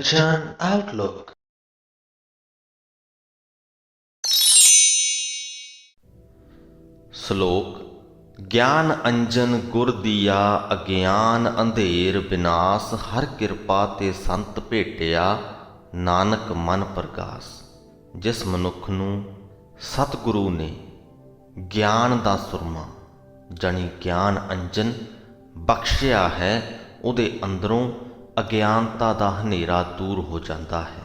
Kanchan Outlook। ਸ਼ਲੋਕ। ਗਿਆਨ ਅੰਜਨ ਗੁਰ ਦੀਆ ਅਗਿਆਨ ਅੰਧੇਰ ਵਿਨਾਸ਼, ਹਰ ਕਿਰਪਾ ਤੇ ਸੰਤ ਭੇਟਿਆ ਨਾਨਕ ਮਨ ਪ੍ਰਗਾਸ। ਜਿਸ ਮਨੁੱਖ ਨੂੰ ਸਤਿਗੁਰੂ ਨੇ ਗਿਆਨ ਦਾ ਸੁਰਮਾ ਜਾਣੀ ਗਿਆਨ ਅੰਜਨ ਬਖਸ਼ਿਆ ਹੈ, ਉਹਦੇ ਅੰਦਰੋਂ ਅਗਿਆਨਤਾ ਦਾ ਹਨੇਰਾ ਦੂਰ ਹੋ ਜਾਂਦਾ ਹੈ।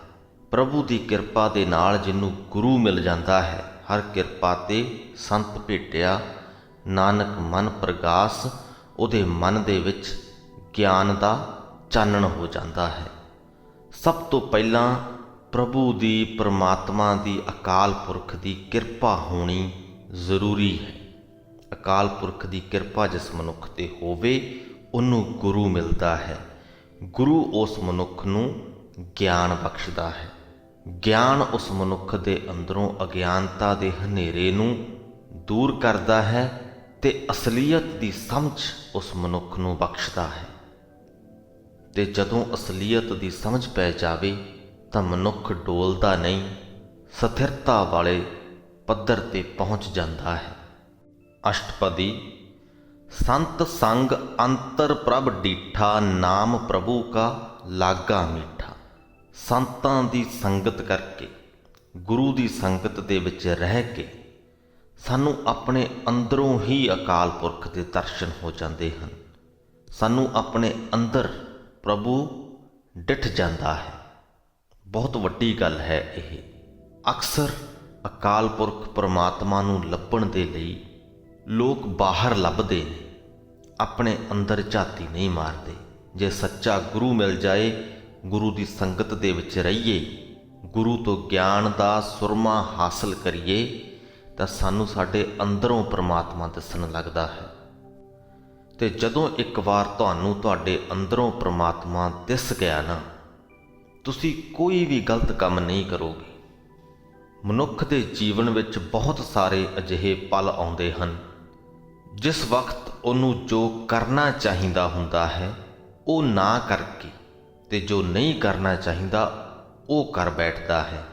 ਪ੍ਰਭੂ ਦੀ ਕਿਰਪਾ ਦੇ ਨਾਲ ਜਿਹਨੂੰ ਗੁਰੂ ਮਿਲ ਜਾਂਦਾ ਹੈ, ਹਰ ਕਿਰਪਾ ਤੇ ਸੰਤ ਭੇਟਿਆ ਨਾਨਕ ਮਨ ਪ੍ਰਗਾਸ, ਉਹਦੇ ਮਨ ਦੇ ਵਿੱਚ ਗਿਆਨ ਦਾ ਚਾਨਣ ਹੋ ਜਾਂਦਾ ਹੈ। ਸਭ ਤੋਂ ਪਹਿਲਾਂ ਪ੍ਰਭੂ ਦੀ, ਪਰਮਾਤਮਾ ਦੀ, ਅਕਾਲ ਪੁਰਖ ਦੀ ਕਿਰਪਾ ਹੋਣੀ ਜ਼ਰੂਰੀ ਹੈ। ਅਕਾਲ ਪੁਰਖ ਦੀ ਕਿਰਪਾ ਜਿਸ ਮਨੁੱਖ ਤੇ ਹੋਵੇ ਉਹਨੂੰ ਗੁਰੂ ਮਿਲਦਾ ਹੈ। ਗੁਰੂ ਉਸ ਮਨੁੱਖ ਨੂੰ ਗਿਆਨ ਬਖਸ਼ਦਾ ਹੈ। ਗਿਆਨ ਉਸ ਮਨੁੱਖ ਦੇ ਅੰਦਰੋਂ ਅਗਿਆਨਤਾ ਦੇ ਹਨੇਰੇ ਨੂੰ ਦੂਰ ਕਰਦਾ ਹੈ ਤੇ ਅਸਲੀਅਤ ਦੀ ਸਮਝ ਉਸ ਮਨੁੱਖ ਨੂੰ ਬਖਸ਼ਦਾ ਹੈ। ਤੇ ਜਦੋਂ ਅਸਲੀਅਤ ਦੀ ਸਮਝ ਪੈ ਜਾਵੇ ਤਾਂ ਮਨੁੱਖ ਡੋਲਦਾ ਨਹੀਂ, ਸਥਿਰਤਾ ਵਾਲੇ ਪੱਧਰ ਤੇ ਪਹੁੰਚ ਜਾਂਦਾ ਹੈ। ਅਸ਼ਟਪਦੀ। ਸੰਤ ਸੰਗ ਅੰਤਰ ਪ੍ਰਭ ਡੀਠਾ, ਨਾਮ ਪ੍ਰਭੂ ਕਾ ਲਾਗਾ ਮੀਠਾ। ਸੰਤਾਂ ਦੀ ਸੰਗਤ ਕਰਕੇ, ਗੁਰੂ ਦੀ ਸੰਗਤ ਦੇ ਵਿੱਚ ਰਹਿ ਕੇ ਸਾਨੂੰ ਆਪਣੇ ਅੰਦਰੋਂ ਹੀ ਅਕਾਲ ਪੁਰਖ ਦੇ ਦਰਸ਼ਨ ਹੋ ਜਾਂਦੇ ਹਨ। ਸਾਨੂੰ ਆਪਣੇ ਅੰਦਰ ਪ੍ਰਭੂ ਡਿੱਠ ਜਾਂਦਾ ਹੈ। ਬਹੁਤ ਵੱਡੀ ਗੱਲ ਹੈ ਇਹ। ਅਕਸਰ ਅਕਾਲ ਪੁਰਖ ਪਰਮਾਤਮਾ ਨੂੰ ਲੱਭਣ ਦੇ ਲਈ ਲੋਕ ਬਾਹਰ ਲੱਭਦੇ ਨੇ, ਆਪਣੇ ਅੰਦਰ ਝਾਤੀ ਨਹੀਂ ਮਾਰਦੇ। ਜੇ ਸੱਚਾ ਗੁਰੂ ਮਿਲ ਜਾਏ, ਗੁਰੂ ਦੀ ਸੰਗਤ ਦੇ ਵਿੱਚ ਰਹੀਏ, ਗੁਰੂ ਤੋਂ ਗਿਆਨ ਦਾ ਸੁਰਮਾ ਹਾਸਲ ਕਰੀਏ ਤਾਂ ਸਾਨੂੰ ਸਾਡੇ ਅੰਦਰੋਂ ਪਰਮਾਤਮਾ ਦਿਸਣ ਲੱਗਦਾ ਹੈ। ਤੇ ਜਦੋਂ ਇੱਕ ਵਾਰ ਤੁਹਾਨੂੰ ਤੁਹਾਡੇ ਅੰਦਰੋਂ ਪਰਮਾਤਮਾ ਦਿਸ ਗਿਆ ਨਾ, ਤੁਸੀਂ ਕੋਈ ਵੀ ਗਲਤ ਕੰਮ ਨਹੀਂ ਕਰੋਗੇ। ਮਨੁੱਖ ਦੇ ਜੀਵਨ ਵਿੱਚ ਬਹੁਤ ਸਾਰੇ ਅਜਿਹੇ ਪਲ ਆਉਂਦੇ ਹਨ ਜਿਸ ਵਕਤ ਉਹਨੂੰ ਜੋ ਕਰਨਾ ਚਾਹੀਦਾ ਹੁੰਦਾ ਹੈ ਉਹ ਨਾ ਕਰਕੇ, ਤੇ ਜੋ ਨਹੀਂ ਕਰਨਾ ਚਾਹੀਦਾ ਉਹ ਕਰ ਬੈਠਦਾ ਹੈ।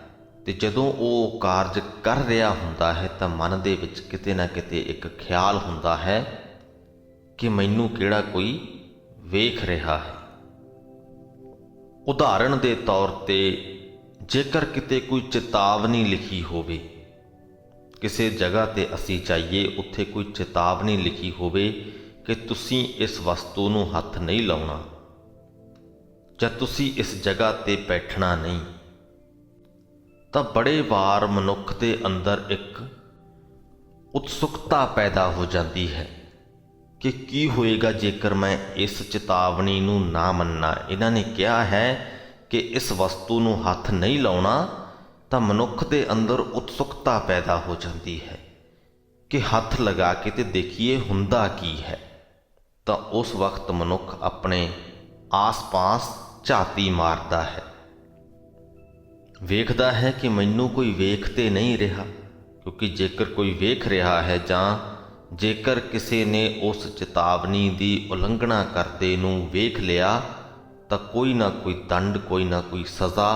ਤੇ ਜਦੋਂ ਉਹ ਕਾਰਜ ਕਰ ਰਿਹਾ ਹੁੰਦਾ ਹੈ ਤਾਂ ਮਨ ਦੇ ਵਿੱਚ ਕਿਤੇ ਨਾ ਕਿਤੇ ਇੱਕ ਖਿਆਲ ਹੁੰਦਾ ਹੈ ਕਿ ਮੈਨੂੰ ਕਿਹੜਾ ਕੋਈ ਵੇਖ ਰਿਹਾ ਹੈ। ਉਦਾਹਰਣ ਦੇ ਤੌਰ ਤੇ ਜੇਕਰ ਕਿਤੇ ਕੋਈ ਚੇਤਾਵਨੀ ਲਿਖੀ ਹੋਵੇ, ਕਿਸੇ ਜਗ੍ਹਾ ਤੇ ਅਸੀਂ ਜਾਈਏ, ਉੱਥੇ ਕੋਈ ਚੇਤਾਵਨੀ ਲਿਖੀ ਹੋਵੇ ਕਿ ਤੁਸੀਂ ਇਸ ਵਸਤੂ ਨੂੰ ਹੱਥ ਨਹੀਂ ਲਾਉਣਾ ਜਾਂ ਤੁਸੀਂ ਇਸ ਜਗ੍ਹਾ ਤੇ ਬੈਠਣਾ ਨਹੀਂ, ਤਾਂ ਬੜੇ ਵਾਰ ਮਨੁੱਖ ਦੇ ਅੰਦਰ ਇੱਕ ਉਤਸੁਕਤਾ ਪੈਦਾ ਹੋ ਜਾਂਦੀ ਹੈ ਕਿ ਕੀ ਹੋਏਗਾ ਜੇਕਰ ਮੈਂ ਇਸ ਚੇਤਾਵਨੀ ਨੂੰ ਨਾ ਮੰਨਾਂ। ਇਹਨਾਂ ਨੇ ਕਿਹਾ ਹੈ ਕਿ ਇਸ ਵਸਤੂ ਨੂੰ ਹੱਥ ਨਹੀਂ ਲਾਉਣਾ, ਤਾਂ ਮਨੁੱਖ ਦੇ ਅੰਦਰ ਉਤਸੁਕਤਾ ਪੈਦਾ ਹੋ ਜਾਂਦੀ ਹੈ ਕਿ ਹੱਥ ਲਗਾ ਕੇ ਤੇ ਦੇਖੀਏ ਹੁੰਦਾ ਕੀ ਹੈ। ਤਾਂ ਉਸ ਵਕਤ ਮਨੁੱਖ ਆਪਣੇ ਆਸ-ਪਾਸ ਝਾਤੀ ਮਾਰਦਾ ਹੈ, ਵੇਖਦਾ ਹੈ ਕਿ ਮੈਨੂੰ ਕੋਈ ਵੇਖ ਤੇ ਨਹੀਂ ਰਿਹਾ। ਕਿਉਂਕਿ ਜੇਕਰ ਕੋਈ ਵੇਖ ਰਿਹਾ ਹੈ ਜਾਂ ਜੇਕਰ ਕਿਸੇ ਨੇ ਉਸ ਚੇਤਾਵਨੀ ਦੀ ਉਲੰਘਣਾ ਕਰਦੇ ਨੂੰ ਵੇਖ ਲਿਆ ਤਾਂ ਕੋਈ ਨਾ ਕੋਈ ਦੰਡ, ਕੋਈ ਨਾ ਕੋਈ ਸਜ਼ਾ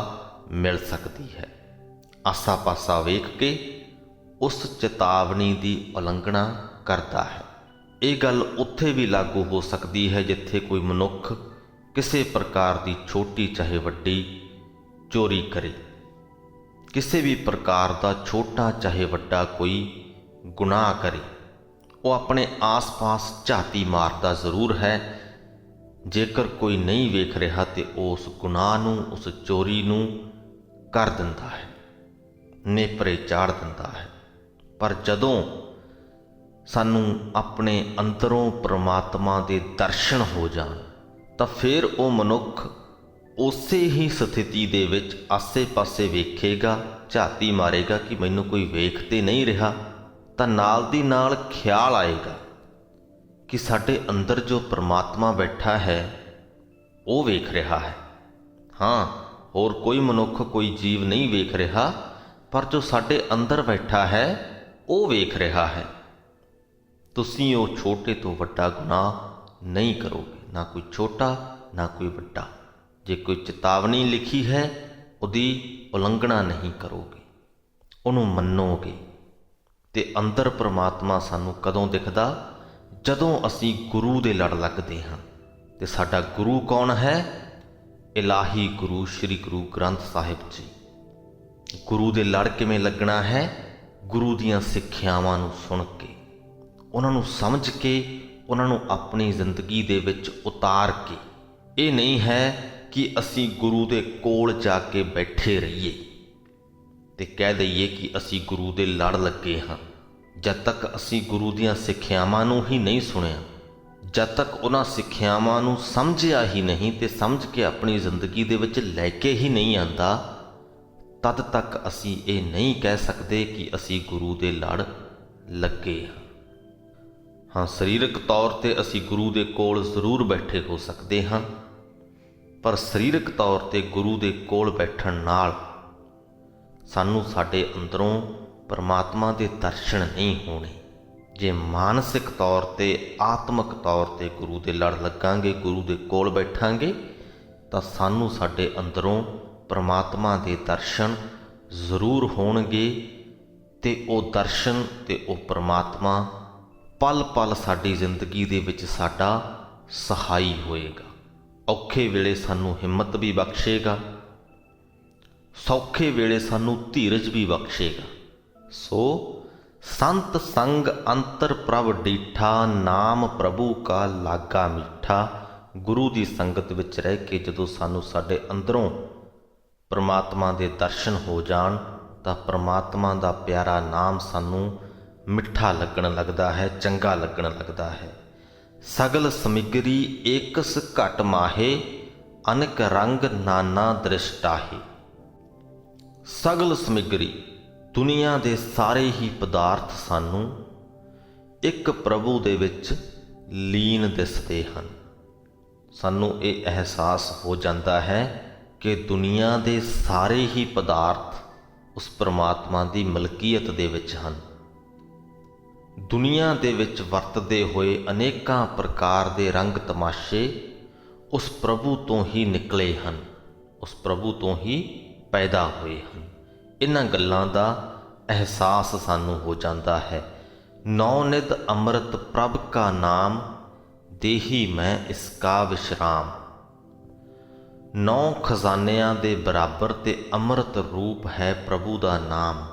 ਮਿਲ ਸਕਦੀ ਹੈ। ਆਸਾ ਪਾਸਾ ਵੇਖ ਕੇ ਉਸ ਚੇਤਾਵਨੀ ਦੀ ਉਲੰਘਣਾ ਕਰਦਾ ਹੈ। ਇਹ ਗੱਲ ਉੱਥੇ ਵੀ ਲਾਗੂ ਹੋ ਸਕਦੀ ਹੈ ਜਿੱਥੇ ਕੋਈ ਮਨੁੱਖ ਕਿਸੇ ਪ੍ਰਕਾਰ ਦੀ ਛੋਟੀ ਚਾਹੇ ਵੱਡੀ ਚੋਰੀ ਕਰੇ, ਕਿਸੇ ਵੀ ਪ੍ਰਕਾਰ ਦਾ ਛੋਟਾ ਚਾਹੇ ਵੱਡਾ ਕੋਈ ਗੁਨਾਹ ਕਰੇ। ਉਹ ਆਪਣੇ ਆਸ-ਪਾਸ ਝਾਤੀ ਮਾਰਦਾ ਜ਼ਰੂਰ ਹੈ। ਜੇਕਰ ਕੋਈ ਨਹੀਂ ਵੇਖ ਰਿਹਾ ਤੇ ਉਸ ਗੁਨਾਹ ਨੂੰ, ਉਸ ਚੋਰੀ ਨੂੰ ਕਰ ਦਿੰਦਾ ਹੈ, ਨੇਪਰੇ ਚਾੜ ਦਿੰਦਾ ਹੈ। ਪਰ ਜਦੋਂ ਸਾਨੂੰ ਆਪਣੇ ਅੰਦਰੋਂ ਪਰਮਾਤਮਾ ਦੇ ਦਰਸ਼ਨ ਹੋ ਜਾਣ ਤਾਂ ਫਿਰ ਉਹ ਮਨੁੱਖ ਉਸੇ ਹੀ ਸਥਿਤੀ ਦੇ ਵਿੱਚ ਆਸੇ-ਪਾਸੇ ਵੇਖੇਗਾ, ਝਾਤੀ ਮਾਰੇਗਾ ਕਿ ਮੈਨੂੰ ਕੋਈ ਵੇਖ ਤੇ ਨਹੀਂ ਰਿਹਾ, ਤਾਂ ਨਾਲ ਦੀ ਨਾਲ ਖਿਆਲ ਆਏਗਾ ਕਿ ਸਾਡੇ ਅੰਦਰ ਜੋ ਪਰਮਾਤਮਾ ਬੈਠਾ ਹੈ ਉਹ ਵੇਖ ਰਿਹਾ ਹੈ। ਹਾਂ, ਹੋਰ ਕੋਈ ਮਨੁੱਖ, ਕੋਈ ਜੀਵ ਨਹੀਂ ਵੇਖ ਰਿਹਾ, ਪਰ ਜੋ ਸਾਡੇ ਅੰਦਰ ਬੈਠਾ ਹੈ ਉਹ ਵੇਖ ਰਿਹਾ ਹੈ। ਤੁਸੀਂ ਉਹ ਛੋਟੇ ਤੋਂ ਵੱਡਾ ਗੁਨਾਹ ਨਹੀਂ ਕਰੋਗੇ, ਨਾ ਕੋਈ ਛੋਟਾ ਨਾ ਕੋਈ ਵੱਡਾ। ਜੇ ਕੋਈ ਚੇਤਾਵਨੀ ਲਿਖੀ ਹੈ ਉਹਦੀ ਉਲੰਘਣਾ ਨਹੀਂ ਕਰੋਗੇ, ਉਹਨੂੰ ਮੰਨੋਗੇ। ਤੇ ਅੰਦਰ ਪ੍ਰਮਾਤਮਾ ਸਾਨੂੰ ਕਦੋਂ ਦਿਖਦਾ? ਜਦੋਂ ਅਸੀਂ ਗੁਰੂ ਦੇ ਲੜ ਲੱਗਦੇ ਹਾਂ। ਤੇ ਸਾਡਾ ਗੁਰੂ ਕੌਣ ਹੈ? ਇਲਾਹੀ ਗੁਰੂ ਸ੍ਰੀ ਗੁਰੂ ਗ੍ਰੰਥ ਸਾਹਿਬ ਜੀ। ਗੁਰੂ ਦੇ ਲੜ ਕਿਵੇਂ ਲੱਗਣਾ ਹੈ? ਗੁਰੂ ਦੀਆਂ ਸਿੱਖਿਆਵਾਂ ਨੂੰ ਸੁਣ ਕੇ, ਉਹਨਾਂ ਨੂੰ ਸਮਝ ਕੇ, ਉਹਨਾਂ ਨੂੰ ਆਪਣੀ ਜ਼ਿੰਦਗੀ ਦੇ ਵਿੱਚ ਉਤਾਰ ਕੇ। ਇਹ ਨਹੀਂ ਹੈ ਕਿ ਅਸੀਂ ਗੁਰੂ ਦੇ ਕੋਲ ਜਾ ਕੇ ਬੈਠੇ ਰਹੀਏ ਤੇ ਕਹਿ ਦਈਏ ਕਿ ਅਸੀਂ ਗੁਰੂ ਦੇ ਲੜ ਲੱਗੇ ਹਾਂ। ਜਦ ਤੱਕ ਅਸੀਂ ਗੁਰੂ ਦੀਆਂ ਸਿੱਖਿਆਵਾਂ ਨੂੰ ਹੀ ਨਹੀਂ ਸੁਣਿਆ, ਜਦ ਤੱਕ ਉਹਨਾਂ ਸਿੱਖਿਆਵਾਂ ਨੂੰ ਸਮਝਿਆ ਹੀ ਨਹੀਂ ਤੇ ਸਮਝ ਕੇ ਆਪਣੀ ਜ਼ਿੰਦਗੀ ਦੇ ਵਿੱਚ ਲੈ ਕੇ ਹੀ ਨਹੀਂ ਆਂਦਾ, ਤਦ ਤੱਕ ਅਸੀਂ ਇਹ ਨਹੀਂ ਕਹਿ ਸਕਦੇ ਕਿ ਅਸੀਂ ਗੁਰੂ ਦੇ ਲੜ ਲੱਗੇ ਹਾਂ। ਹਾਂ, ਸਰੀਰਕ ਤੌਰ 'ਤੇ ਅਸੀਂ ਗੁਰੂ ਦੇ ਕੋਲ ਜ਼ਰੂਰ ਬੈਠੇ ਹੋ ਸਕਦੇ ਹਾਂ, ਪਰ ਸਰੀਰਕ ਤੌਰ 'ਤੇ ਗੁਰੂ ਦੇ ਕੋਲ ਬੈਠਣ ਨਾਲ ਸਾਨੂੰ ਸਾਡੇ ਅੰਦਰੋਂ ਪਰਮਾਤਮਾ ਦੇ ਦਰਸ਼ਨ ਨਹੀਂ ਹੋਣੇ। ਜੇ ਮਾਨਸਿਕ ਤੌਰ 'ਤੇ, ਆਤਮਿਕ ਤੌਰ 'ਤੇ ਗੁਰੂ ਦੇ ਲੜ ਲੱਗਾਂਗੇ, ਗੁਰੂ ਦੇ ਕੋਲ ਬੈਠਾਂਗੇ, ਤਾਂ ਸਾਨੂੰ ਸਾਡੇ ਅੰਦਰੋਂ ਪਰਮਾਤਮਾ ਦੇ ਦਰਸ਼ਨ ਜ਼ਰੂਰ ਹੋਣਗੇ। ਤੇ ਉਹ ਦਰਸ਼ਨ ਤੇ ਉਹ ਪਰਮਾਤਮਾ ਪਲ ਪਲ ਸਾਡੀ ਜ਼ਿੰਦਗੀ ਦੇ ਵਿੱਚ ਸਾਡਾ ਸਹਾਈ ਹੋਏਗਾ। ਔਖੇ ਵੇਲੇ ਸਾਨੂੰ ਹਿੰਮਤ ਵੀ ਬਖਸ਼ੇਗਾ, ਸੌਖੇ ਵੇਲੇ ਸਾਨੂੰ ਧੀਰਜ ਵੀ ਬਖਸ਼ੇਗਾ। ਸੋ ਸੰਤ ਸੰਗ ਅੰਤਰ ਪ੍ਰਭ ਡੀਠਾ, ਨਾਮ ਪ੍ਰਭੂ ਕਾ ਲਾਗਾ ਮਿੱਠਾ। ਗੁਰੂ ਦੀ ਸੰਗਤ ਵਿੱਚ ਰਹਿ ਕੇ ਜਦੋਂ ਸਾਨੂੰ ਸਾਡੇ ਅੰਦਰੋਂ ਪਰਮਾਤਮਾ ਦੇ ਦਰਸ਼ਨ ਹੋ ਜਾਣ ਤਾਂ ਪਰਮਾਤਮਾ ਦਾ ਪਿਆਰਾ ਨਾਮ ਸਾਨੂੰ ਮਿੱਠਾ ਲੱਗਣ ਲੱਗਦਾ ਹੈ, ਚੰਗਾ ਲੱਗਣ ਲੱਗਦਾ ਹੈ। ਸਗਲ ਸਮਿਗਰੀ ਏਕਸ ਘਟ ਮਾਹੇ, ਅਨਕ ਰੰਗ ਨਾਨਾ ਦ੍ਰਿਸ਼ਟਾਹੇ। ਸਗਲ ਸਮਿਗਰੀ, ਦੁਨੀਆ ਦੇ ਸਾਰੇ ਹੀ ਪਦਾਰਥ ਸਾਨੂੰ ਇੱਕ ਪ੍ਰਭੂ ਦੇ ਵਿੱਚ ਲੀਨ ਦਿਸਦੇ ਹਨ। ਸਾਨੂੰ ਇਹ ਅਹਿਸਾਸ ਹੋ ਜਾਂਦਾ ਹੈ ਕਿ ਦੁਨੀਆ ਦੇ ਸਾਰੇ ਹੀ ਪਦਾਰਥ ਉਸ ਪਰਮਾਤਮਾ ਦੀ ਮਲਕੀਅਤ ਦੇ ਵਿੱਚ ਹਨ। ਦੁਨੀਆ ਦੇ ਵਿੱਚ ਵਰਤਦੇ ਹੋਏ ਅਨੇਕਾਂ ਪ੍ਰਕਾਰ ਦੇ ਰੰਗ ਤਮਾਸ਼ੇ ਉਸ ਪ੍ਰਭੂ ਤੋਂ ਹੀ ਨਿਕਲੇ ਹਨ, ਉਸ ਪ੍ਰਭੂ ਤੋਂ ਹੀ ਪੈਦਾ ਹੋਏ ਹਨ। ਇਹਨਾਂ ਗੱਲਾਂ ਦਾ ਅਹਿਸਾਸ ਸਾਨੂੰ ਹੋ ਜਾਂਦਾ ਹੈ। ਨੌ ਨਿਧ ਅੰਮ੍ਰਿਤ ਪ੍ਰਭ ਕਾ ਨਾਮ, ਦੇਹੀ ਮੈਂ ਇਸਕਾ ਵਿਸ਼ਰਾਮ। ਨੌ ਖਜ਼ਾਨਿਆਂ ਦੇ ਬਰਾਬਰ ਤੇ ਅੰਮ੍ਰਿਤ ਰੂਪ ਹੈ ਪ੍ਰਭੂ ਦਾ ਨਾਮ।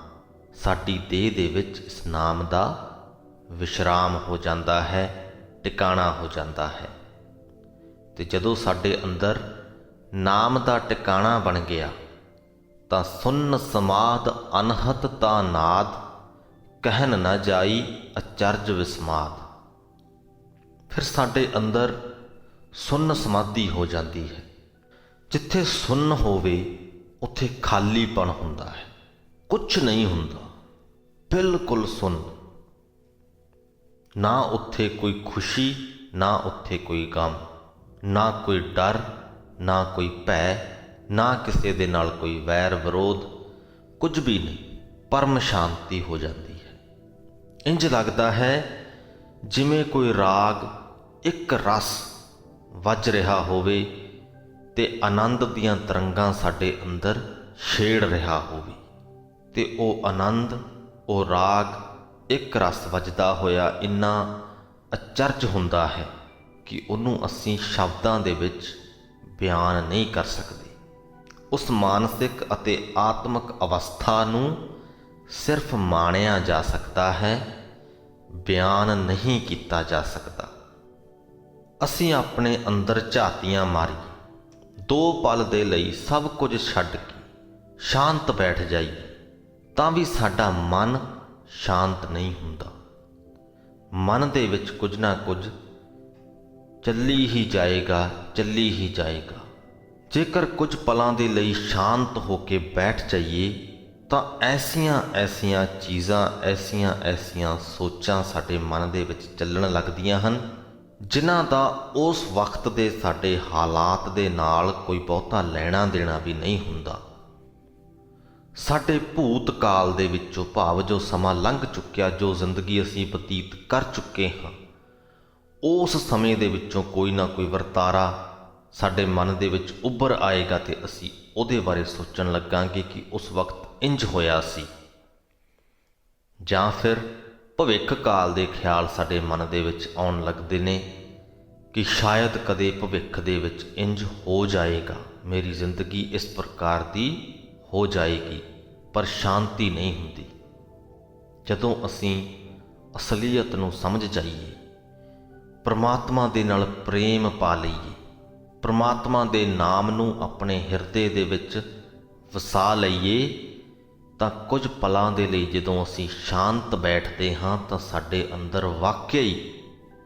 ਸਾਡੀ ਦੇਹ ਦੇ ਵਿੱਚ ਇਸ ਨਾਮ ਦਾ ਵਿਸ਼ਰਾਮ ਹੋ ਜਾਂਦਾ ਹੈ, ਟਿਕਾਣਾ ਹੋ ਜਾਂਦਾ ਹੈ। ਤੇ ਜਦੋਂ ਸਾਡੇ ਅੰਦਰ ਨਾਮ ਦਾ ਟਿਕਾਣਾ ਬਣ ਗਿਆ ਤਾਂ ਸੁਨ ਸਮਾਦ ਅਨਹਤ ਤਾ ਨਾਦ, ਕਹਿਨ ਨਾ ਜਾਈ ਅਚਰਜ ਵਿਸਮਾਦ। ਫਿਰ ਸਾਡੇ ਅੰਦਰ ਸੁੰਨ ਸਮਾਧੀ ਹੋ ਜਾਂਦੀ ਹੈ। ਜਿੱਥੇ ਸੁੰਨ ਹੋਵੇ ਉੱਥੇ ਖਾਲੀਪਣ ਹੁੰਦਾ ਹੈ, ਕੁਛ ਨਹੀਂ ਹੁੰਦਾ, ਬਿਲਕੁਲ ਸੁੰਨ। ਨਾ ਉੱਥੇ ਕੋਈ ਖੁਸ਼ੀ, ਨਾ ਉੱਥੇ ਕੋਈ ਗਮ, ਨਾ ਕੋਈ ਡਰ, ਨਾ ਕੋਈ ਭੈ, ਨਾ ਕਿਸੇ ਦੇ ਨਾਲ ਕੋਈ ਵੈਰ ਵਿਰੋਧ, ਕੁਝ ਵੀ ਨਹੀਂ। ਪਰਮ ਸ਼ਾਂਤੀ ਹੋ ਜਾਂਦੀ ਹੈ। ਇੰਜ ਲੱਗਦਾ ਹੈ ਜਿਵੇਂ ਕੋਈ ਰਾਗ ਇੱਕ ਰਸ ਵੱਜ ਰਿਹਾ ਹੋਵੇ ਤੇ ਆਨੰਦ ਦੀਆਂ ਤਰੰਗਾਂ ਸਾਡੇ ਅੰਦਰ ਛੇੜ ਰਿਹਾ ਹੋਵੇ। ਤੇ ਉਹ ਆਨੰਦ, ਉਹ ਰਾਗ ਇੱਕ ਰਸ ਵੱਜਦਾ ਹੋਇਆ ਇੰਨਾ ਅਚਰਜ ਹੁੰਦਾ ਹੈ ਕਿ ਉਹਨੂੰ ਅਸੀਂ ਸ਼ਬਦਾਂ ਦੇ ਵਿੱਚ ਬਿਆਨ ਨਹੀਂ ਕਰ ਸਕਦੇ। ਉਸ ਮਾਨਸਿਕ ਅਤੇ ਆਤਮਿਕ ਅਵਸਥਾ ਨੂੰ ਸਿਰਫ ਮਾਣਿਆ ਜਾ ਸਕਦਾ ਹੈ, ਬਿਆਨ ਨਹੀਂ ਕੀਤਾ ਜਾ ਸਕਦਾ। ਅਸੀਂ ਆਪਣੇ ਅੰਦਰ ਝਾਤੀਆਂ ਮਾਰੀ, 2 ਪਲ ਦੇ ਲਈ ਸਭ ਕੁਝ ਛੱਡ ਕੇ ਸ਼ਾਂਤ ਬੈਠ ਜਾਈਏ ਤਾਂ ਵੀ ਸਾਡਾ ਮਨ ਸ਼ਾਂਤ ਨਹੀਂ ਹੁੰਦਾ। ਮਨ ਦੇ ਵਿੱਚ ਕੁਝ ਨਾ ਕੁਝ ਚੱਲੀ ਹੀ ਜਾਏਗਾ, ਚੱਲੀ ਹੀ ਜਾਏਗਾ। ਜੇਕਰ ਕੁਝ ਪਲਾਂ ਦੇ ਲਈ ਸ਼ਾਂਤ ਹੋ ਕੇ ਬੈਠ ਜਾਈਏ ਤਾਂ ਐਸੀਆਂ ਐਸੀਆਂ ਚੀਜ਼ਾਂ, ਐਸੀਆਂ ਐਸੀਆਂ ਸੋਚਾਂ ਸਾਡੇ ਮਨ ਦੇ ਵਿੱਚ ਚੱਲਣ ਲੱਗਦੀਆਂ ਹਨ ਜਿਨ੍ਹਾਂ ਦਾ ਉਸ ਵਕਤ ਦੇ ਸਾਡੇ ਹਾਲਾਤ ਦੇ ਨਾਲ ਕੋਈ ਬਹੁਤਾ ਲੈਣਾ ਦੇਣਾ ਵੀ ਨਹੀਂ ਹੁੰਦਾ। ਸਾਡੇ ਭੂਤ ਕਾਲ ਦੇ ਵਿੱਚੋਂ, ਭਾਵ ਜੋ ਸਮਾਂ ਲੰਘ ਚੁੱਕਿਆ, ਜੋ ਜ਼ਿੰਦਗੀ ਅਸੀਂ ਬਤੀਤ ਕਰ ਚੁੱਕੇ ਹਾਂ, ਉਸ ਸਮੇਂ ਦੇ ਵਿੱਚੋਂ ਕੋਈ ਨਾ ਕੋਈ ਵਰਤਾਰਾ ਸਾਡੇ ਮਨ ਦੇ ਵਿੱਚ ਉੱਭਰ ਆਏਗਾ ਤੇ ਅਸੀਂ ਉਹਦੇ ਬਾਰੇ ਸੋਚਣ ਲੱਗਾਂਗੇ ਕਿ ਉਸ ਵਕਤ ਇੰਜ ਹੋਇਆ ਸੀ। ਜਾਂ ਫਿਰ ਭਵਿੱਖ ਕਾਲ ਦੇ ਖਿਆਲ ਸਾਡੇ ਮਨ ਦੇ ਵਿੱਚ ਆਉਣ ਲੱਗਦੇ ਨੇ ਕਿ ਸ਼ਾਇਦ ਕਦੇ ਭਵਿੱਖ ਦੇ ਵਿੱਚ ਇੰਜ ਹੋ ਜਾਏਗਾ, ਮੇਰੀ ਜ਼ਿੰਦਗੀ ਇਸ ਪ੍ਰਕਾਰ ਦੀ ਹੋ ਜਾਏਗੀ, ਪਰ ਸ਼ਾਂਤੀ ਨਹੀਂ ਹੁੰਦੀ। ਜਦੋਂ ਅਸੀਂ ਅਸਲੀਅਤ ਨੂੰ ਸਮਝ ਜਾਈਏ, ਪਰਮਾਤਮਾ ਦੇ ਨਾਲ ਪ੍ਰੇਮ ਪਾ ਲਈਏ, ਪਰਮਾਤਮਾ ਦੇ ਨਾਮ ਨੂੰ ਆਪਣੇ ਹਿਰਦੇ ਦੇ ਵਿੱਚ ਵਸਾ ਲਈਏ, ਤਾਂ ਕੁਝ ਪਲਾਂ ਦੇ ਲਈ ਜਦੋਂ ਅਸੀਂ ਸ਼ਾਂਤ ਬੈਠਦੇ ਹਾਂ ਤਾਂ ਸਾਡੇ ਅੰਦਰ ਵਾਕਿਆ ਹੀ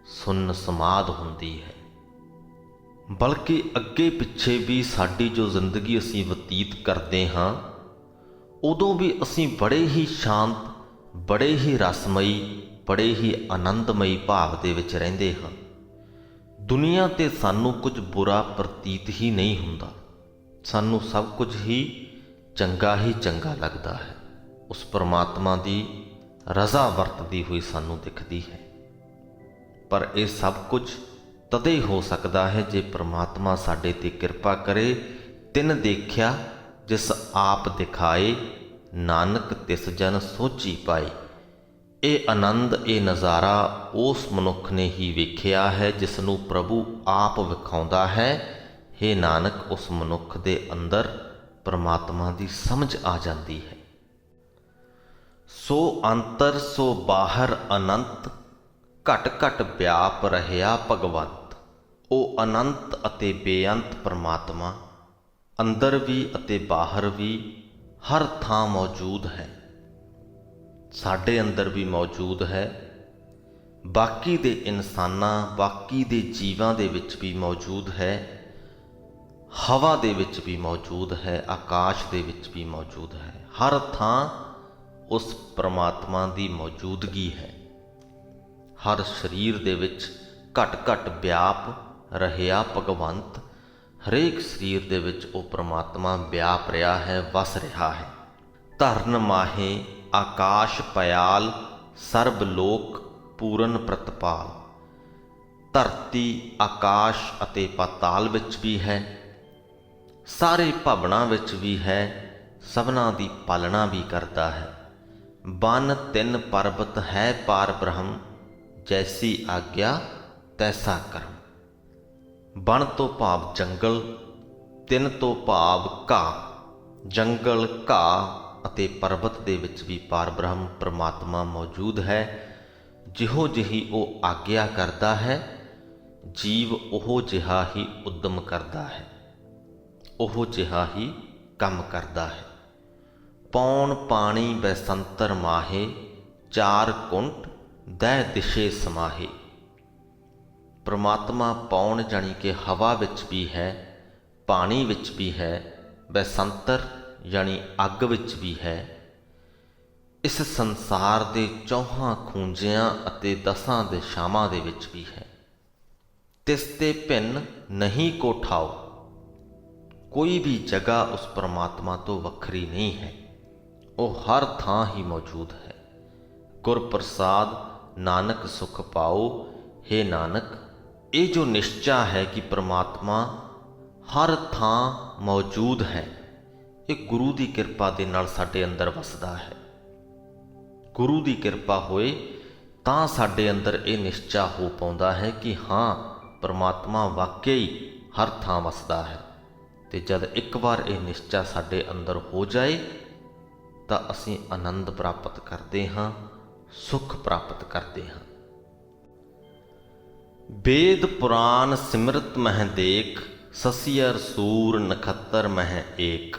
ਸੁੰਨ ਸਮਾਧ ਹੁੰਦੀ ਹੈ। ਬਲਕਿ ਅੱਗੇ ਪਿੱਛੇ ਵੀ ਸਾਡੀ ਜੋ ਜ਼ਿੰਦਗੀ ਅਸੀਂ ਬਤੀਤ ਕਰਦੇ ਹਾਂ, ਉਦੋਂ ਵੀ ਅਸੀਂ ਬੜੇ ਹੀ ਸ਼ਾਂਤ, ਬੜੇ ਹੀ ਰਸਮਈ, ਬੜੇ ਹੀ ਆਨੰਦਮਈ ਭਾਵ ਦੇ ਵਿੱਚ ਰਹਿੰਦੇ ਹਾਂ। ਦੁਨੀਆ 'ਤੇ ਸਾਨੂੰ ਕੁਝ ਬੁਰਾ ਪ੍ਰਤੀਤ ਹੀ ਨਹੀਂ ਹੁੰਦਾ, ਸਾਨੂੰ ਸਭ ਕੁਝ ਹੀ ਚੰਗਾ ਹੀ ਚੰਗਾ ਲੱਗਦਾ ਹੈ। ਉਸ ਪਰਮਾਤਮਾ ਦੀ ਰਜ਼ਾ ਵਰਤਦੀ ਹੋਈ ਸਾਨੂੰ ਦਿਖਦੀ ਹੈ। ਪਰ ਇਹ ਸਭ ਕੁਝ ਤਦੇ ਹੋ ਸਕਦਾ ਹੈ ਜੇ ਪਰਮਾਤਮਾ ਸਾਡੇ 'ਤੇ ਕਿਰਪਾ ਕਰੇ। ਤਿਨ ਦੇਖਿਆ ਜਿਸ ਆਪ ਦਿਖਾਏ, ਨਾਨਕ ਤਿਸ ਜਨ ਸੋਝੀ ਪਾਏ। ਇਹ ਆਨੰਦ, ਇਹ ਨਜ਼ਾਰਾ ਉਸ ਮਨੁੱਖ ਨੇ ਹੀ ਵੇਖਿਆ ਹੈ ਜਿਸ ਨੂੰ ਪ੍ਰਭੂ ਆਪ ਵਿਖਾਉਂਦਾ ਹੈ। ਹੇ ਨਾਨਕ, ਉਸ ਮਨੁੱਖ ਦੇ ਅੰਦਰ ਪਰਮਾਤਮਾ ਦੀ ਸਮਝ ਆ ਜਾਂਦੀ ਹੈ। ਸੋ ਅੰਤਰ ਸੋ ਬਾਹਰ ਅਨੰਤ, ਘਟ ਘਟ ਵਿਆਪ ਰਹਿਆ ਭਗਵੰਤ। ਉਹ ਅਨੰਤ ਅਤੇ ਬੇਅੰਤ ਪਰਮਾਤਮਾ ਅੰਦਰ ਵੀ ਅਤੇ ਬਾਹਰ ਵੀ ਹਰ ਥਾਂ ਮੌਜੂਦ ਹੈ। ਸਾਡੇ ਅੰਦਰ ਵੀ ਮੌਜੂਦ ਹੈ, ਬਾਕੀ ਦੇ ਇਨਸਾਨਾਂ, ਬਾਕੀ ਦੇ ਜੀਵਾਂ ਦੇ ਵਿੱਚ ਵੀ ਮੌਜੂਦ ਹੈ, ਹਵਾ ਦੇ ਵਿੱਚ ਵੀ ਮੌਜੂਦ ਹੈ, ਆਕਾਸ਼ ਦੇ ਵਿੱਚ ਵੀ ਮੌਜੂਦ ਹੈ। ਹਰ ਥਾਂ ਉਸ ਪਰਮਾਤਮਾ ਦੀ ਮੌਜੂਦਗੀ ਹੈ। ਹਰ ਸਰੀਰ ਦੇ ਵਿੱਚ ਘਟ ਘਟ ਵਿਆਪ ਰਹਿਆ ਭਗਵੰਤ। ਹਰੇਕ ਸਰੀਰ ਦੇ ਵਿੱਚ ਉਹ ਪਰਮਾਤਮਾ ਵਿਆਪ ਰਿਹਾ ਹੈ, ਵਸ ਰਿਹਾ ਹੈ। ਧਰਨ ਮਾਹੇ ਆਕਾਸ਼ ਪਇਆਲ, ਸਰਬ ਲੋਕ ਪੂਰਨ ਪ੍ਰਤਪਾਲ। ਧਰਤੀ, ਆਕਾਸ਼ ਅਤੇ ਪਾਤਾਲ ਵਿੱਚ ਵੀ ਹੈ, ਸਾਰੇ ਭਵਨਾਂ ਵਿੱਚ ਵੀ ਹੈ, ਸਭਨਾਂ ਦੀ ਪਾਲਣਾ ਵੀ ਕਰਦਾ ਹੈ। ਬਨ ਤਿੰਨ ਪਰਬਤ ਹੈ ਪਾਰ ਬ੍ਰਹਮ, ਜੈਸੀ ਆਗਿਆ ਤੈਸਾ ਕਰਮ। ਬਨ ਤੋਂ ਭਾਵ ਜੰਗਲ, ਤਿੰਨ ਤੋਂ ਭਾਵ ਘਾਹ। ਜੰਗਲ, ਘਾਹ ਅਤੇ ਪਰਬਤ ਦੇ ਵਿੱਚ ਵੀ ਪਾਰ ਬ੍ਰਹਮ ਪਰਮਾਤਮਾ ਮੌਜੂਦ ਹੈ। ਜਿਹੋ ਜਿਹੀ ਉਹ ਆਗਿਆ ਕਰਦਾ ਹੈ, ਜੀਵ ਉਹੋ ਜਿਹਾ ਹੀ ਉਦਮ ਕਰਦਾ ਹੈ, ਉਹੋ ਜਿਹਾ ਹੀ ਕੰਮ ਕਰਦਾ ਹੈ। ਪੌਣ ਪਾਣੀ ਬੈਸੰਤਰ ਮਾਹੇ, ਚਾਰ ਕੁੰਟ ਦਹਿ ਦਿਸ਼ੇ ਸਮਾਹੇ। ਪਰਮਾਤਮਾ ਪੌਣ ਜਾਣੀ ਕਿ ਹਵਾ ਵਿੱਚ ਵੀ ਹੈ, ਪਾਣੀ ਵਿੱਚ ਵੀ ਹੈ, ਬੈਸੰਤਰ ਜਾਣੀ ਅੱਗ ਵਿੱਚ ਵੀ ਹੈ। ਇਸ ਸੰਸਾਰ ਦੇ ਚੌਹਾਂ ਖੂੰਜਿਆਂ ਅਤੇ 10 ਦਿਸ਼ਾਵਾਂ ਦੇ ਵਿੱਚ ਵੀ ਹੈ। ਤਿਸ ਤੇ ਭਿੰਨ ਨਹੀਂ ਕੋ ਠਾਓ। ਕੋਈ ਵੀ ਜਗ੍ਹਾ ਉਸ ਪਰਮਾਤਮਾ ਤੋਂ ਵੱਖਰੀ ਨਹੀਂ ਹੈ, ਉਹ ਹਰ ਥਾਂ ਹੀ ਮੌਜੂਦ ਹੈ। ਗੁਰ ਪ੍ਰਸਾਦ ਨਾਨਕ ਸੁਖ ਪਾਓ। ਹੇ ਨਾਨਕ, ਇਹ ਜੋ ਨਿਸ਼ਚਾ ਹੈ ਕਿ ਪਰਮਾਤਮਾ ਹਰ ਥਾਂ ਮੌਜੂਦ ਹੈ, ਇਹ ਗੁਰੂ ਦੀ ਕਿਰਪਾ ਦੇ ਨਾਲ ਸਾਡੇ ਅੰਦਰ ਵਸਦਾ ਹੈ। ਗੁਰੂ ਦੀ ਕਿਰਪਾ ਹੋਏ ਤਾਂ ਸਾਡੇ ਅੰਦਰ ਇਹ ਨਿਸ਼ਚਾ ਹੋ ਪਾਉਂਦਾ ਹੈ ਕਿ ਹਾਂ, ਪਰਮਾਤਮਾ ਵਾਕਿਆ ਹੀ ਹਰ ਥਾਂ ਵਸਦਾ ਹੈ। ਤੇ ਜਦ ਇੱਕ ਵਾਰ ਇਹ ਨਿਸ਼ਚਾ ਸਾਡੇ ਅੰਦਰ ਹੋ ਜਾਏ ਤਾਂ ਅਸੀਂ ਆਨੰਦ ਪ੍ਰਾਪਤ ਕਰਦੇ ਹਾਂ, ਸੁਖ ਪ੍ਰਾਪਤ ਕਰਦੇ ਹਾਂ। ਵੇਦ ਪੁਰਾਨ ਸਿਮਰਤ ਮਹਿ ਦੇਖ, ਸਸੀਅਰ ਸੂਰ ਨਖੱਤਰ ਮਹਿ ਏਕ।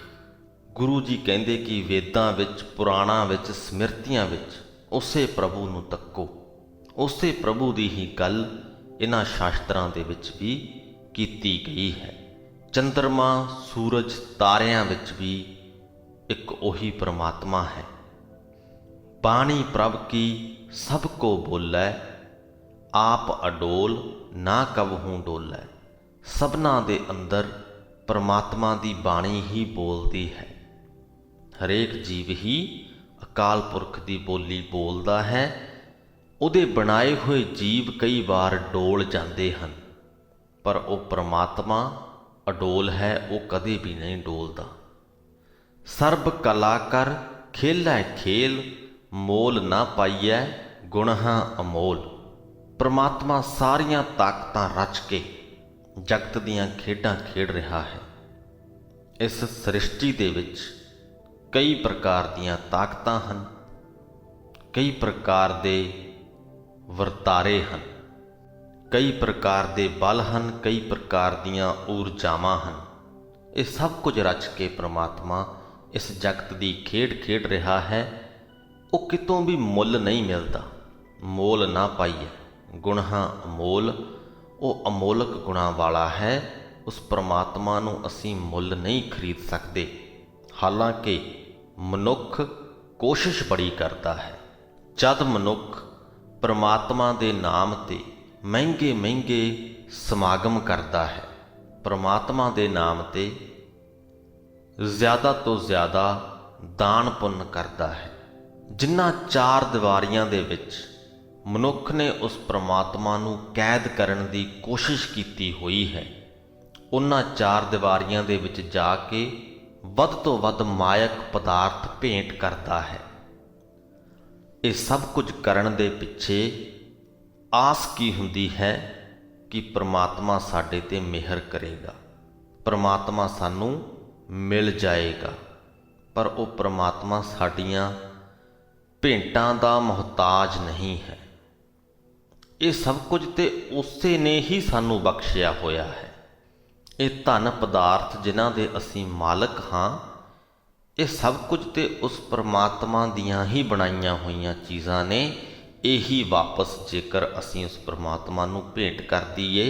ਗੁਰੂ ਜੀ ਕਹਿੰਦੇ ਕਿ ਵੇਦਾਂ ਵਿੱਚ, ਪੁਰਾਣਾਂ ਵਿੱਚ, ਸਮਿਰਤੀਆਂ ਵਿੱਚ ਉਸੇ ਪ੍ਰਭੂ ਨੂੰ ਤੱਕੋ। ਉਸੇ ਪ੍ਰਭੂ ਦੀ ਹੀ ਗੱਲ ਇਹਨਾਂ ਸ਼ਾਸਤਰਾਂ ਦੇ ਵਿੱਚ ਵੀ ਕੀਤੀ ਗਈ ਹੈ। ਚੰਦਰਮਾ, ਸੂਰਜ, ਤਾਰਿਆਂ ਵਿੱਚ ਵੀ ਇੱਕ ਉਹੀ ਪਰਮਾਤਮਾ ਹੈ। ਬਾਣੀ ਪ੍ਰਭ ਕੀ ਸਭ ਕੋ ਬੋਲੈ, ਆਪ ਅਡੋਲ ਨਾ ਕਬਹੂ ਡੋਲੈ। ਸਭਨਾਂ ਦੇ ਅੰਦਰ ਪਰਮਾਤਮਾ ਦੀ ਬਾਣੀ ਹੀ ਬੋਲਦੀ ਹੈ। ਹਰੇਕ ਜੀਵ ਹੀ ਅਕਾਲ ਪੁਰਖ ਦੀ ਬੋਲੀ ਬੋਲਦਾ ਹੈ। ਉਹਦੇ ਬਣਾਏ ਹੋਏ ਜੀਵ ਕਈ ਵਾਰ ਡੋਲ ਜਾਂਦੇ ਹਨ, ਪਰ ਉਹ ਪਰਮਾਤਮਾ ਅਡੋਲ ਹੈ ਉਹ ਕਦੇ ਵੀ ਨਹੀਂ ਡੋਲਦਾ। ਸਰਬ ਕਲਾ ਕਰ ਖੇਲੈ ਖੇਲ, ਮੋਲ ਨਾ ਪਾਈਐ ਗੁਣਹਾਂ ਅਮੋਲ। ਪ੍ਰਮਾਤਮਾ ਸਾਰੀਆਂ ਤਾਕਤਾਂ ਰਚ ਕੇ ਜਗਤ ਦੀਆਂ ਖੇਡਾਂ ਖੇਡ ਰਿਹਾ ਹੈ। ਇਸ ਸ੍ਰਿਸ਼ਟੀ ਦੇ ਵਿੱਚ ਕਈ ਪ੍ਰਕਾਰ ਦੀਆਂ ਤਾਕਤਾਂ ਹਨ, ਕਈ ਪ੍ਰਕਾਰ ਦੇ ਵਰਤਾਰੇ ਹਨ, ਕਈ ਪ੍ਰਕਾਰ ਦੇ ਬਲ ਹਨ, ਕਈ ਪ੍ਰਕਾਰ ਦੀਆਂ ਊਰਜਾਵਾਂ ਹਨ। ਇਹ ਸਭ ਕੁਝ ਰਚ ਕੇ ਪ੍ਰਮਾਤਮਾ ਇਸ ਜਗਤ ਦੀ ਖੇਡ ਖੇਡ ਰਿਹਾ ਹੈ। ਉਹ ਕਿਤੋਂ ਵੀ ਮੁੱਲ ਨਹੀਂ ਮਿਲਦਾ। ਮੋਲ ਨਾ ਪਾਈਏ ਗੁਣਹਾਂ ਅਮੋਲ। ਉਹ ਅਮੋਲਕ ਗੁਣਾਂ ਵਾਲਾ ਹੈ। ਉਸ ਪ੍ਰਮਾਤਮਾ ਨੂੰ ਅਸੀਂ ਮੁੱਲ ਨਹੀਂ ਖਰੀਦ ਸਕਦੇ। ਹਾਲਾਂਕਿ ਮਨੁੱਖ ਕੋਸ਼ਿਸ਼ ਬੜੀ ਕਰਦਾ ਹੈ। ਜਦ ਮਨੁੱਖ ਪ੍ਰਮਾਤਮਾ ਦੇ ਨਾਮ 'ਤੇ ਮਹਿੰਗੇ ਮਹਿੰਗੇ ਸਮਾਗਮ ਕਰਦਾ ਹੈ, ਪ੍ਰਮਾਤਮਾ ਦੇ ਨਾਮ 'ਤੇ ਜ਼ਿਆਦਾ ਤੋਂ ਜ਼ਿਆਦਾ ਦਾਨ ਪੁੰਨ ਕਰਦਾ ਹੈ, ਜਿਨ੍ਹਾਂ ਚਾਰ ਦੀਵਾਰੀਆਂ ਦੇ ਵਿੱਚ ਮਨੁੱਖ ਨੇ ਉਸ ਪ੍ਰਮਾਤਮਾ ਨੂੰ ਕੈਦ ਕਰਨ ਦੀ ਕੋਸ਼ਿਸ਼ ਕੀਤੀ ਹੋਈ ਹੈ, ਉਹਨਾਂ ਚਾਰ ਦੀਵਾਰੀਆਂ ਦੇ ਵਿੱਚ ਜਾ ਕੇ ਵੱਧ ਤੋਂ ਵੱਧ ਮਾਇਕ ਪਦਾਰਥ ਭੇਂਟ ਕਰਦਾ ਹੈ। ਇਹ ਸਭ ਕੁਝ ਕਰਨ ਦੇ ਪਿੱਛੇ ਆਸ ਕੀ ਹੁੰਦੀ ਹੈ ਕਿ ਪ੍ਰਮਾਤਮਾ ਸਾਡੇ 'ਤੇ ਮਿਹਰ ਕਰੇਗਾ, ਪ੍ਰਮਾਤਮਾ ਸਾਨੂੰ ਮਿਲ ਜਾਏਗਾ। ਪਰ ਉਹ ਪ੍ਰਮਾਤਮਾ ਸਾਡੀਆਂ ਭੇਂਟਾਂ ਦਾ ਮੁਹਤਾਜ ਨਹੀਂ ਹੈ। ਇਹ ਸਭ ਕੁਝ ਤੇ ਉਸੇ ਨੇ ਹੀ ਸਾਨੂੰ ਬਖਸ਼ਿਆ ਹੋਇਆ ਹੈ। ਇਹ ਧਨ ਪਦਾਰਥ ਜਿਨ੍ਹਾਂ ਦੇ ਅਸੀਂ ਮਾਲਕ ਹਾਂ, ਇਹ ਸਭ ਕੁਝ ਤੇ ਉਸ ਪ੍ਰਮਾਤਮਾ ਦੀਆਂ ਹੀ ਬਣਾਈਆਂ ਹੋਈਆਂ ਚੀਜ਼ਾਂ ਨੇ। ਇਹੀ ਵਾਪਸ ਜੇਕਰ ਅਸੀਂ ਉਸ ਪ੍ਰਮਾਤਮਾ ਨੂੰ ਭੇਂਟ ਕਰ ਦਈਏ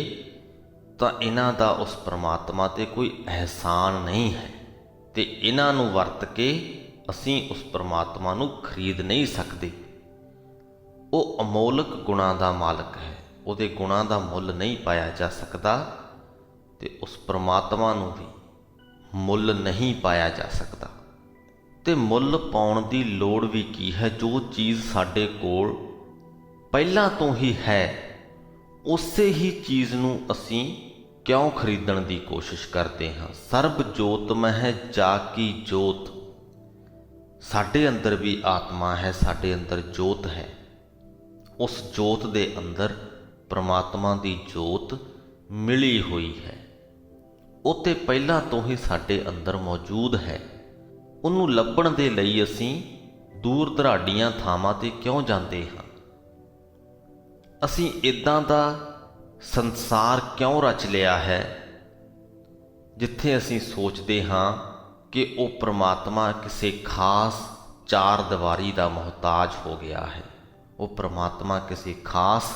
ਤਾਂ ਇਹਨਾਂ ਦਾ ਉਸ ਪ੍ਰਮਾਤਮਾ 'ਤੇ ਕੋਈ ਅਹਿਸਾਨ ਨਹੀਂ ਹੈ, ਅਤੇ ਇਹਨਾਂ ਨੂੰ ਵਰਤ ਕੇ ਅਸੀਂ ਉਸ ਪ੍ਰਮਾਤਮਾ ਨੂੰ ਖਰੀਦ ਨਹੀਂ ਸਕਦੇ। ਉਹ ਅਮੋਲਕ ਗੁਣਾਂ ਦਾ ਮਾਲਕ ਹੈ, ਉਹਦੇ ਗੁਣਾਂ ਦਾ ਮੁੱਲ ਨਹੀਂ ਪਾਇਆ ਜਾ ਸਕਦਾ, ਅਤੇ ਉਸ ਪ੍ਰਮਾਤਮਾ ਨੂੰ ਵੀ ਮੁੱਲ ਨਹੀਂ ਪਾਇਆ ਜਾ ਸਕਦਾ। ਅਤੇ ਮੁੱਲ ਪਾਉਣ ਦੀ ਲੋੜ ਵੀ ਕੀ ਹੈ? ਜੋ ਚੀਜ਼ ਸਾਡੇ ਕੋਲ ਪਹਿਲਾਂ ਤੋਂ ਹੀ ਹੈ, ਉਸੇ ਹੀ ਚੀਜ਼ ਨੂੰ ਅਸੀਂ ਕਿਉਂ ਖਰੀਦਣ ਦੀ ਕੋਸ਼ਿਸ਼ ਕਰਦੇ ਹਾਂ? ਸਰਬ ਜੋਤ ਮਹਿ ਜਾ ਕੀ ਜੋਤ। ਸਾਡੇ ਅੰਦਰ ਵੀ ਆਤਮਾ ਹੈ, ਸਾਡੇ ਅੰਦਰ ਜੋਤ ਹੈ। ਉਸ ਜੋਤ ਦੇ ਅੰਦਰ ਪ੍ਰਮਾਤਮਾ ਦੀ ਜੋਤ ਮਿਲੀ ਹੋਈ ਹੈ। ਉਹ ਤੇ ਪਹਿਲਾਂ ਤੋਂ ਹੀ ਸਾਡੇ ਅੰਦਰ ਮੌਜੂਦ ਹੈ। ਉਹਨੂੰ ਲੱਭਣ ਦੇ ਲਈ ਅਸੀਂ ਦੂਰ ਦੁਰਾਡੀਆਂ ਥਾਵਾਂ 'ਤੇ ਕਿਉਂ ਜਾਂਦੇ ਹਾਂ? ਅਸੀਂ ਇੱਦਾਂ ਦਾ ਸੰਸਾਰ ਕਿਉਂ ਰਚ ਲਿਆ ਹੈ ਜਿੱਥੇ ਅਸੀਂ ਸੋਚਦੇ ਹਾਂ ਕਿ ਉਹ ਪ੍ਰਮਾਤਮਾ ਕਿਸੇ ਖਾਸ ਚਾਰ ਦੀਵਾਰੀ ਦਾ ਮੁਹਤਾਜ ਹੋ ਗਿਆ ਹੈ। ਉਹ ਪ੍ਰਮਾਤਮਾ ਕਿਸੇ ਖਾਸ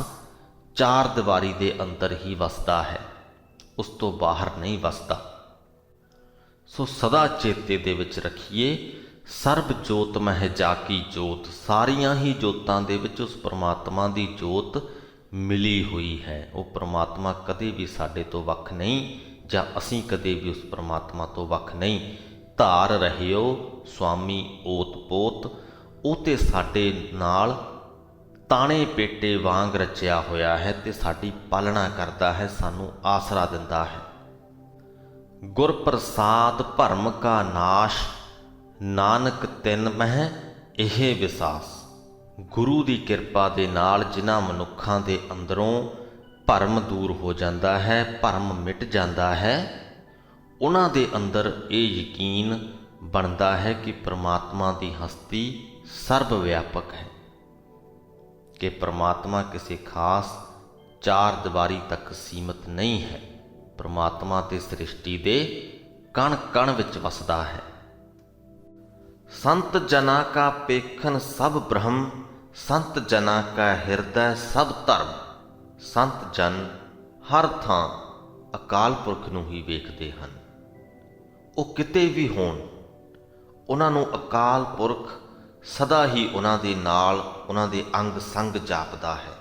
ਚਾਰ ਦੀਵਾਰੀ ਦੇ ਅੰਦਰ ਹੀ ਵਸਦਾ ਹੈ, ਉਸ ਤੋਂ ਬਾਹਰ ਨਹੀਂ ਵਸਦਾ। ਸੋ ਸਦਾ ਚੇਤੇ ਦੇ ਵਿੱਚ ਰੱਖੀਏ, ਸਰਬ ਜੋਤ ਮਹਿ ਜਾ ਕੀ ਜੋਤ। ਸਾਰੀਆਂ ਹੀ ਜੋਤਾਂ ਦੇ ਵਿੱਚ ਉਸ ਪ੍ਰਮਾਤਮਾ ਦੀ ਜੋਤ ਮਿਲੀ ਹੋਈ ਹੈ। ਉਹ ਪ੍ਰਮਾਤਮਾ ਕਦੇ ਵੀ ਸਾਡੇ ਤੋਂ ਵੱਖ ਨਹੀਂ, ਜਾਂ ਅਸੀਂ ਕਦੇ ਵੀ ਉਸ ਪ੍ਰਮਾਤਮਾ ਤੋਂ ਵੱਖ ਨਹੀਂ। ਧਾਰ ਰਹਿਓ ਸੁਆਮੀ ਓਤ ਪੋਤ। ਉਹ ਤੇ ਸਾਡੇ ਨਾਲ ਤਾਣੇ ਪੇਟੇ ਵਾਂਗ ਰਚਿਆ ਹੋਇਆ ਹੈ ਅਤੇ ਸਾਡੀ ਪਾਲਣਾ ਕਰਦਾ ਹੈ, ਸਾਨੂੰ ਆਸਰਾ ਦਿੰਦਾ ਹੈ। ਗੁਰ ਪ੍ਰਸਾਦ ਭਰਮ ਕਾ ਨਾਸ਼, ਨਾਨਕ ਤਿਨ ਮਹਿ ਇਹ ਵਿਸਾਸ। ਗੁਰੂ ਦੀ ਕਿਰਪਾ ਦੇ ਨਾਲ ਜਿਨ੍ਹਾਂ ਮਨੁੱਖਾਂ ਦੇ ਅੰਦਰੋਂ ਭਰਮ ਦੂਰ ਹੋ ਜਾਂਦਾ ਹੈ, ਭਰਮ ਮਿਟ ਜਾਂਦਾ ਹੈ, ਉਹਨਾਂ ਦੇ ਅੰਦਰ ਇਹ ਯਕੀਨ ਬਣਦਾ ਹੈ ਕਿ ਪ੍ਰਮਾਤਮਾ ਦੀ ਹਸਤੀ ਸਰਬ ਵਿਆਪਕ ਹੈ, ਕਿ ਪ੍ਰਮਾਤਮਾ ਕਿਸੇ ਖਾਸ ਚਾਰ ਦੀਵਾਰੀ ਤੱਕ ਸੀਮਤ ਨਹੀਂ ਹੈ। ਪ੍ਰਮਾਤਮਾ ਤੇ ਸ੍ਰਿਸ਼ਟੀ ਦੇ ਕਣ ਕਣ ਵਿੱਚ ਵਸਦਾ ਹੈ। ਸੰਤ ਜਨਾ ਕਾ ਪੇਖਨ ਸਭ ਬ੍ਰਹਮ, ਸੰਤ ਜਨਾ ਕਾ ਹਿਰਦੈ ਸਭ ਧਰਮ। ਸੰਤ ਜਨ ਹਰ ਥਾਂ ਅਕਾਲ ਪੁਰਖ ਨੂੰ ਹੀ ਵੇਖਦੇ ਹਨ। ਉਹ ਕਿਤੇ ਵੀ ਹੋਣ, ਉਹਨਾਂ ਨੂੰ ਅਕਾਲ ਪੁਰਖ ਸਦਾ ਹੀ ਉਹਨਾਂ ਦੇ ਨਾਲ, ਉਹਨਾਂ ਦੇ ਅੰਗ ਸੰਗ ਜਾਪਦਾ ਹੈ।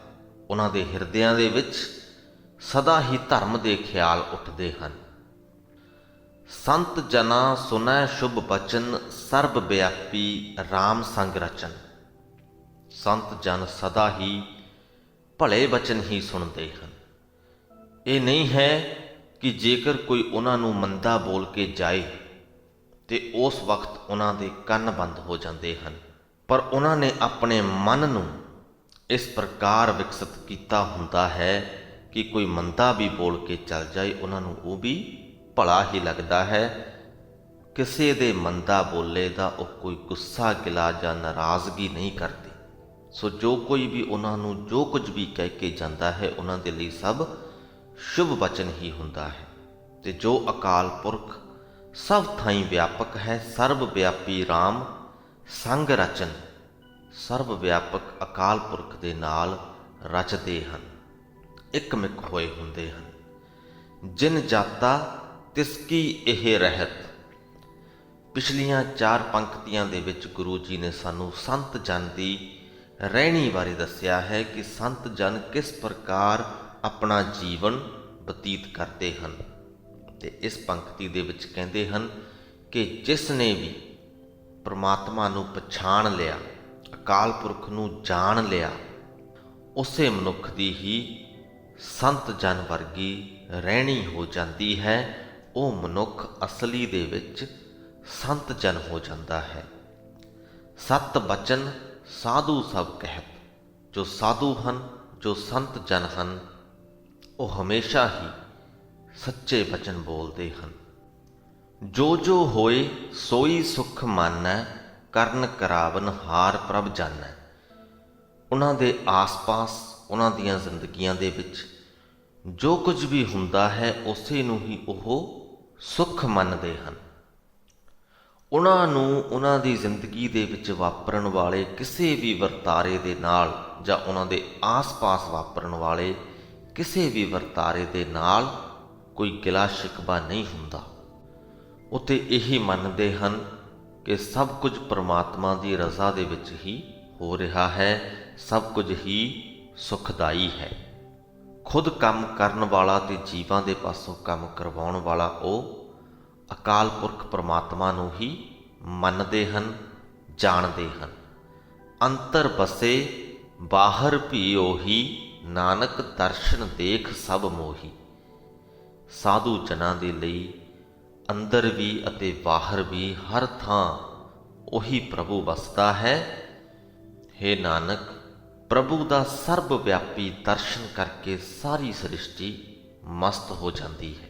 ਉਹਨਾਂ ਦੇ ਹਿਰਦਿਆਂ ਦੇ ਵਿੱਚ ਸਦਾ ਹੀ ਧਰਮ ਦੇ ਖਿਆਲ ਉੱਠਦੇ ਹਨ। ਸੰਤ ਜਨਾ ਸੁਨੈ ਸ਼ੁਭ ਬਚਨ, ਸਰਬ ਵਿਆਪੀ ਰਾਮ ਸੰਗ ਰਚਨ। ਸੰਤ ਜਨ ਸਦਾ ਹੀ ਭਲੇ ਬਚਨ ਹੀ ਸੁਣਦੇ ਹਨ। ਇਹ ਨਹੀਂ ਹੈ ਕਿ ਜੇਕਰ ਕੋਈ ਉਹਨਾਂ ਨੂੰ ਮੰਦਾ ਬੋਲ ਕੇ ਜਾਏ ਤੇ ਉਸ ਵਕਤ ਉਹਨਾਂ ਦੇ ਕੰਨ ਬੰਦ ਹੋ ਜਾਂਦੇ ਹਨ। ਪਰ ਉਹਨਾਂ ਨੇ ਆਪਣੇ ਮਨ ਨੂੰ ਇਸ ਪ੍ਰਕਾਰ ਵਿਕਸਿਤ ਕੀਤਾ ਹੁੰਦਾ ਹੈ ਕਿ ਕੋਈ ਮੰਦਾ ਵੀ ਬੋਲ ਕੇ ਚੱਲ ਜਾਏ ਉਹਨਾਂ ਨੂੰ ਉਹ ਵੀ ਭਲਾ ਹੀ ਲੱਗਦਾ ਹੈ। ਕਿਸੇ ਦੇ ਮੰਦਾ ਬੋਲੇ ਦਾ ਉਹ ਕੋਈ ਗੁੱਸਾ ਗਿਲਾ ਜਾਂ ਨਾਰਾਜ਼ਗੀ ਨਹੀਂ ਕਰਦੇ। ਸੋ ਜੋ ਕੋਈ ਵੀ ਉਹਨਾਂ ਨੂੰ ਜੋ ਕੁਝ ਵੀ ਕਹਿ ਕੇ ਜਾਂਦਾ ਹੈ ਉਹਨਾਂ ਦੇ ਲਈ ਸਭ ਸ਼ੁਭ ਵਚਨ ਹੀ ਹੁੰਦਾ ਹੈ। ਤੇ ਜੋ ਅਕਾਲ ਪੁਰਖ ਸਭ ਥਾਈਂ ਵਿਆਪਕ ਹੈ, ਸਰਬ ਵਿਆਪੀ ਰਾਮ ਸੰਗ ਰਚਨ, ਸਰਬ ਵਿਆਪਕ ਅਕਾਲ ਪੁਰਖ ਦੇ ਨਾਲ ਰਚਦੇ ਹਨ, ਇਕਮਿਕ ਹੋਏ ਹੁੰਦੇ ਹਨ। ਜਿਨ ਜਾਤਾ ਤਿਸ ਕੀ ਇਹ ਰਹਿਤ। ਪਿਛਲੀਆਂ 4 ਪੰਕਤੀਆਂ ਦੇ ਵਿੱਚ ਗੁਰੂ ਜੀ ਨੇ ਸਾਨੂੰ ਸੰਤ ਜਨ ਦੀ ਰਹਿਣੀ ਬਾਰੇ ਦੱਸਿਆ ਹੈ ਕਿ ਸੰਤ ਜਨ ਕਿਸ ਪ੍ਰਕਾਰ ਆਪਣਾ ਜੀਵਨ ਬਤੀਤ ਕਰਦੇ ਹਨ। ਤੇ ਇਸ ਪੰਕਤੀ ਦੇ ਵਿੱਚ ਕਹਿੰਦੇ ਹਨ ਕਿ ਜਿਸ ਨੇ ਵੀ ਪਰਮਾਤਮਾ ਨੂੰ ਪਛਾਣ ਲਿਆ, ਅਕਾਲ ਪੁਰਖ ਨੂੰ ਜਾਣ ਲਿਆ, ਉਸੇ ਮਨੁੱਖ ਦੀ ਹੀ ਸੰਤ ਜਨ ਵਰਗੀ ਰਹਿਣੀ ਹੋ ਜਾਂਦੀ ਹੈ। ਉਹ ਮਨੁੱਖ ਅਸਲੀ ਦੇ ਵਿੱਚ ਸੰਤ ਜਨ ਹੋ ਜਾਂਦਾ ਹੈ। ਸਤ ਬਚਨ ਸਾਧੂ ਸਭ ਕਹਿਤ। ਜੋ ਸਾਧੂ ਹਨ, ਜੋ ਸੰਤ ਜਨ ਹਨ, ਉਹ ਹਮੇਸ਼ਾ ਹੀ ਸੱਚੇ ਬਚਨ ਬੋਲਦੇ ਹਨ। ਜੋ ਜੋ ਹੋਏ ਸੋਈ ਸੁਖ ਮਾਨੈ, ਕਰਨ ਕਰਾਵਨ ਹਾਰ ਪ੍ਰਭ ਜਾਨੈ। ਉਹਨਾਂ ਦੇ ਆਸ-ਪਾਸ, ਉਹਨਾਂ ਦੀਆਂ ਜ਼ਿੰਦਗੀਆਂ ਦੇ ਵਿੱਚ ਜੋ ਕੁਝ ਵੀ ਹੁੰਦਾ ਹੈ ਉਸੇ ਨੂੰ ਹੀ ਉਹ ਸੁੱਖ ਮੰਨਦੇ ਹਨ। ਉਹਨਾਂ ਨੂੰ ਉਹਨਾਂ ਦੀ ਜ਼ਿੰਦਗੀ ਦੇ ਵਿੱਚ ਵਾਪਰਨ ਵਾਲੇ ਕਿਸੇ ਵੀ ਵਰਤਾਰੇ ਦੇ ਨਾਲ ਜਾਂ ਉਹਨਾਂ ਦੇ ਆਸ-ਪਾਸ ਵਾਪਰਨ ਵਾਲੇ ਕਿਸੇ ਵੀ ਵਰਤਾਰੇ ਦੇ ਨਾਲ ਕੋਈ ਗਿਲਾ ਸ਼ਿਕਵਾ ਨਹੀਂ ਹੁੰਦਾ। ਉਹ ਤਾਂ ਇਹੀ ਮੰਨਦੇ ਹਨ ਕਿ ਸਭ ਕੁਝ ਪਰਮਾਤਮਾ ਦੀ ਰਜ਼ਾ ਦੇ ਵਿੱਚ ਹੀ ਹੋ ਰਿਹਾ ਹੈ, ਸਭ ਕੁਝ ਹੀ ਸੁਖਦਾਈ ਹੈ। ਖੁਦ ਕੰਮ ਕਰਨ ਵਾਲਾ ਤੇ ਜੀਵਾਂ ਦੇ ਪਾਸੋਂ ਕੰਮ ਕਰਵਾਉਣ ਵਾਲਾ ਉਹ ਅਕਾਲ ਪੁਰਖ ਪਰਮਾਤਮਾ ਨੂੰ ਹੀ ਮੰਨਦੇ ਹਨ, ਜਾਣਦੇ ਹਨ। ਅੰਤਰ ਬਸੇ ਬਾਹਰ ਵੀ ਉਹੀ, ਨਾਨਕ ਦਰਸ਼ਨ ਦੇਖ ਸਭ ਮੋਹੀ। ਸਾਧੂ ਜਨਾਂ ਦੇ ਲਈ ਅੰਦਰ ਵੀ ਅਤੇ ਬਾਹਰ ਵੀ ਹਰ ਥਾਂ ਉਹੀ ਪ੍ਰਭੂ ਵਸਦਾ ਹੈ। ਹੇ ਨਾਨਕ, ਪ੍ਰਭੂ ਦਾ ਸਰਬ ਵਿਆਪੀ ਦਰਸ਼ਨ ਕਰਕੇ ਸਾਰੀ ਸ੍ਰਿਸ਼ਟੀ ਮਸਤ ਹੋ ਜਾਂਦੀ ਹੈ।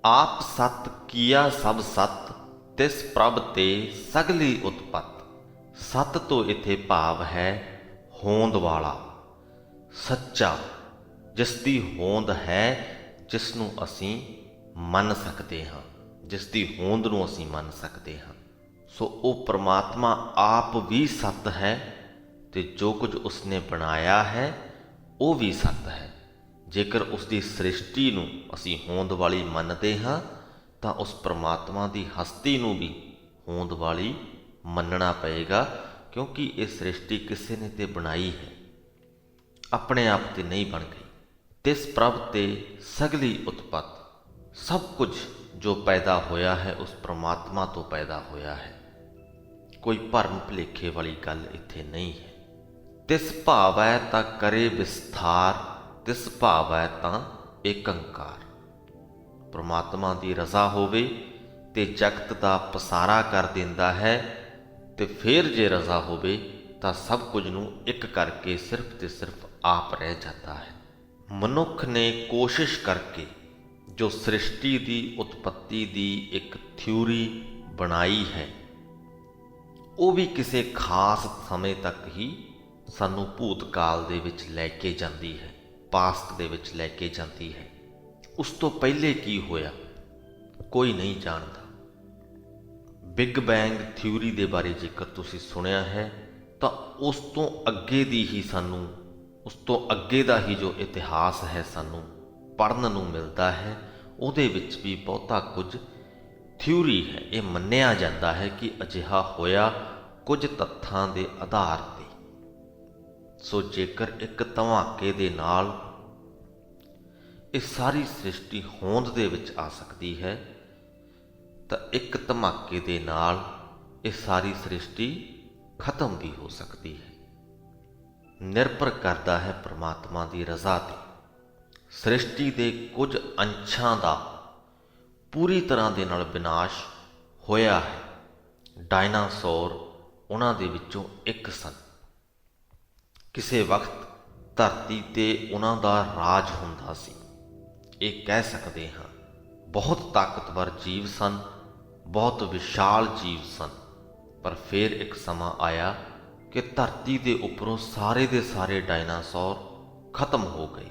ਆਪ ਸਤ ਕੀਆ ਸਭ ਸਤ, ਤਿਸ ਪ੍ਰਭ ਤੇ ਸਗਲੀ ਉਤਪਤ। ਸਤ ਤੋਂ ਇੱਥੇ ਭਾਵ ਹੈ ਹੋਂਦ ਵਾਲਾ, ਸੱਚਾ, ਜਿਸ ਦੀ ਹੋਂਦ ਹੈ, ਜਿਸ ਨੂੰ ਅਸੀਂ ਮੰਨ ਸਕਦੇ ਹਾਂ, ਜਿਸ ਦੀ ਹੋਂਦ ਨੂੰ ਅਸੀਂ ਮੰਨ ਸਕਦੇ ਹਾਂ। ਸੋ ਉਹ ਪਰਮਾਤਮਾ ਆਪ ਵੀ ਸਤ ਹੈ ਤੇ ਜੋ ਕੁਝ ਉਸਨੇ ਬਣਾਇਆ ਹੈ ਉਹ ਵੀ ਸਤ ਹੈ। ਜੇਕਰ ਉਸ ਦੀ ਸ੍ਰਿਸ਼ਟੀ ਨੂੰ ਅਸੀਂ ਹੋਂਦ ਵਾਲੀ ਮੰਨਦੇ ਹਾਂ ਤਾਂ ਉਸ ਪਰਮਾਤਮਾ ਦੀ ਹਸਤੀ ਨੂੰ ਵੀ ਹੋਂਦ ਵਾਲੀ ਮੰਨਣਾ ਪਏਗਾ, ਕਿਉਂਕਿ ਇਹ ਸ੍ਰਿਸ਼ਟੀ ਕਿਸੇ ਨੇ ਤੇ ਬਣਾਈ ਹੈ, ਆਪਣੇ ਆਪ ਤੇ ਨਹੀਂ ਬਣ ਗਈ। ਤਿਸ ਪ੍ਰਭ ਤੇ ਸਗਲੀ ਉਤਪਤ। ਸਭ ਕੁਝ ਜੋ ਪੈਦਾ ਹੋਇਆ ਹੈ ਉਸ ਪਰਮਾਤਮਾ ਤੋਂ ਪੈਦਾ ਹੋਇਆ ਹੈ। ਕੋਈ ਭਰਮ ਭੁਲੇਖੇ ਵਾਲੀ ਗੱਲ ਇੱਥੇ ਨਹੀਂ ਹੈ। ਤਿਸ ਭਾਵੈ ਤਾਂ ਕਰੇ ਵਿਸਥਾਰ, ਤਿਸ ਭਾਵੈ ਤਾਂ ਏਕੰਕਾਰ। ਪਰਮਾਤਮਾ ਦੀ ਰਜ਼ਾ ਹੋਵੇ ਤੇ ਜਗਤ ਦਾ ਪਸਾਰਾ ਕਰ ਦਿੰਦਾ ਹੈ, ਤੇ ਫਿਰ ਜੇ ਰਜ਼ਾ ਹੋਵੇ ਤਾਂ ਸਭ ਕੁਝ ਨੂੰ ਇੱਕ ਕਰਕੇ ਸਿਰਫ ਤੇ ਸਿਰਫ ਆਪ ਰਹਿ ਜਾਂਦਾ ਹੈ। ਮਨੁੱਖ ਨੇ ਕੋਸ਼ਿਸ਼ ਕਰਕੇ ਜੋ ਸ੍ਰਿਸ਼ਟੀ ਦੀ ਉਤਪੱਤੀ ਦੀ ਇੱਕ ਥਿਊਰੀ ਬਣਾਈ ਹੈ, ਉਹ ਵੀ ਕਿਸੇ ਖਾਸ ਸਮੇਂ ਤੱਕ ਹੀ ਸਾਨੂੰ ਭੂਤਕਾਲ ਦੇ ਵਿੱਚ ਲੈ ਕੇ ਜਾਂਦੀ ਹੈ, ਪਾਸਟ ਦੇ ਵਿੱਚ ਲੈ ਕੇ ਜਾਂਦੀ ਹੈ। ਉਸ ਤੋਂ ਪਹਿਲੇ ਕੀ ਹੋਇਆ ਕੋਈ ਨਹੀਂ ਜਾਣਦਾ। ਬਿਗ ਬੈਂਗ ਥਿਊਰੀ ਦੇ ਬਾਰੇ ਜੇਕਰ ਤੁਸੀਂ ਸੁਣਿਆ ਹੈ ਤਾਂ ਉਸ ਤੋਂ ਅੱਗੇ ਦੀ ਹੀ ਸਾਨੂੰ, ਉਸ ਤੋਂ ਅੱਗੇ ਦਾ ਹੀ ਜੋ ਇਤਿਹਾਸ ਹੈ ਸਾਨੂੰ ਪੜ੍ਹਨ ਨੂੰ ਮਿਲਦਾ ਹੈ। ਉਹਦੇ ਵਿੱਚ ਵੀ ਬਹੁਤਾ ਕੁਝ ਥਿਊਰੀ ਹੈ। ਇਹ ਮੰਨਿਆ ਜਾਂਦਾ ਹੈ ਕਿ ਅਜਿਹਾ ਹੋਇਆ ਕੁਝ ਤੱਥਾਂ ਦੇ ਆਧਾਰ ਤੇ। ਸੋ ਜੇਕਰ ਇੱਕ ਧਮਾਕੇ ਦੇ ਨਾਲ ਇਹ ਸਾਰੀ ਸ੍ਰਿਸ਼ਟੀ ਹੋਂਦ ਦੇ ਵਿੱਚ ਆ ਸਕਦੀ ਹੈ ਤਾਂ ਇੱਕ ਧਮਾਕੇ ਦੇ ਨਾਲ ਇਹ ਸਾਰੀ ਸ੍ਰਿਸ਼ਟੀ ਖਤਮ ਵੀ ਹੋ ਸਕਦੀ ਹੈ। ਨਿਰਭਰ ਕਰਦਾ ਹੈ ਪਰਮਾਤਮਾ ਦੀ ਰਜ਼ਾ ਤੇ। ਸ੍ਰਿਸ਼ਟੀ ਦੇ ਕੁਝ ਅੰਸ਼ਾਂ ਦਾ ਪੂਰੀ ਤਰ੍ਹਾਂ ਦੇ ਨਾਲ ਵਿਨਾਸ਼ ਹੋਇਆ ਹੈ। ਡਾਇਨਾਸੌਰ ਉਹਨਾਂ ਦੇ ਵਿੱਚੋਂ ਇੱਕ ਸਨ। ਕਿਸੇ ਵਕਤ ਧਰਤੀ 'ਤੇ ਉਹਨਾਂ ਦਾ ਰਾਜ ਹੁੰਦਾ ਸੀ। ਇਹ ਕਹਿ ਸਕਦੇ ਹਾਂ ਬਹੁਤ ਤਾਕਤਵਰ ਜੀਵ ਸਨ, ਬਹੁਤ ਵਿਸ਼ਾਲ ਜੀਵ ਸਨ। ਪਰ ਫਿਰ ਇੱਕ ਸਮਾਂ ਆਇਆ ਕਿ ਧਰਤੀ ਦੇ ਉੱਪਰੋਂ ਸਾਰੇ ਦੇ ਸਾਰੇ ਡਾਇਨਾਸੌਰ ਖਤਮ ਹੋ ਗਏ।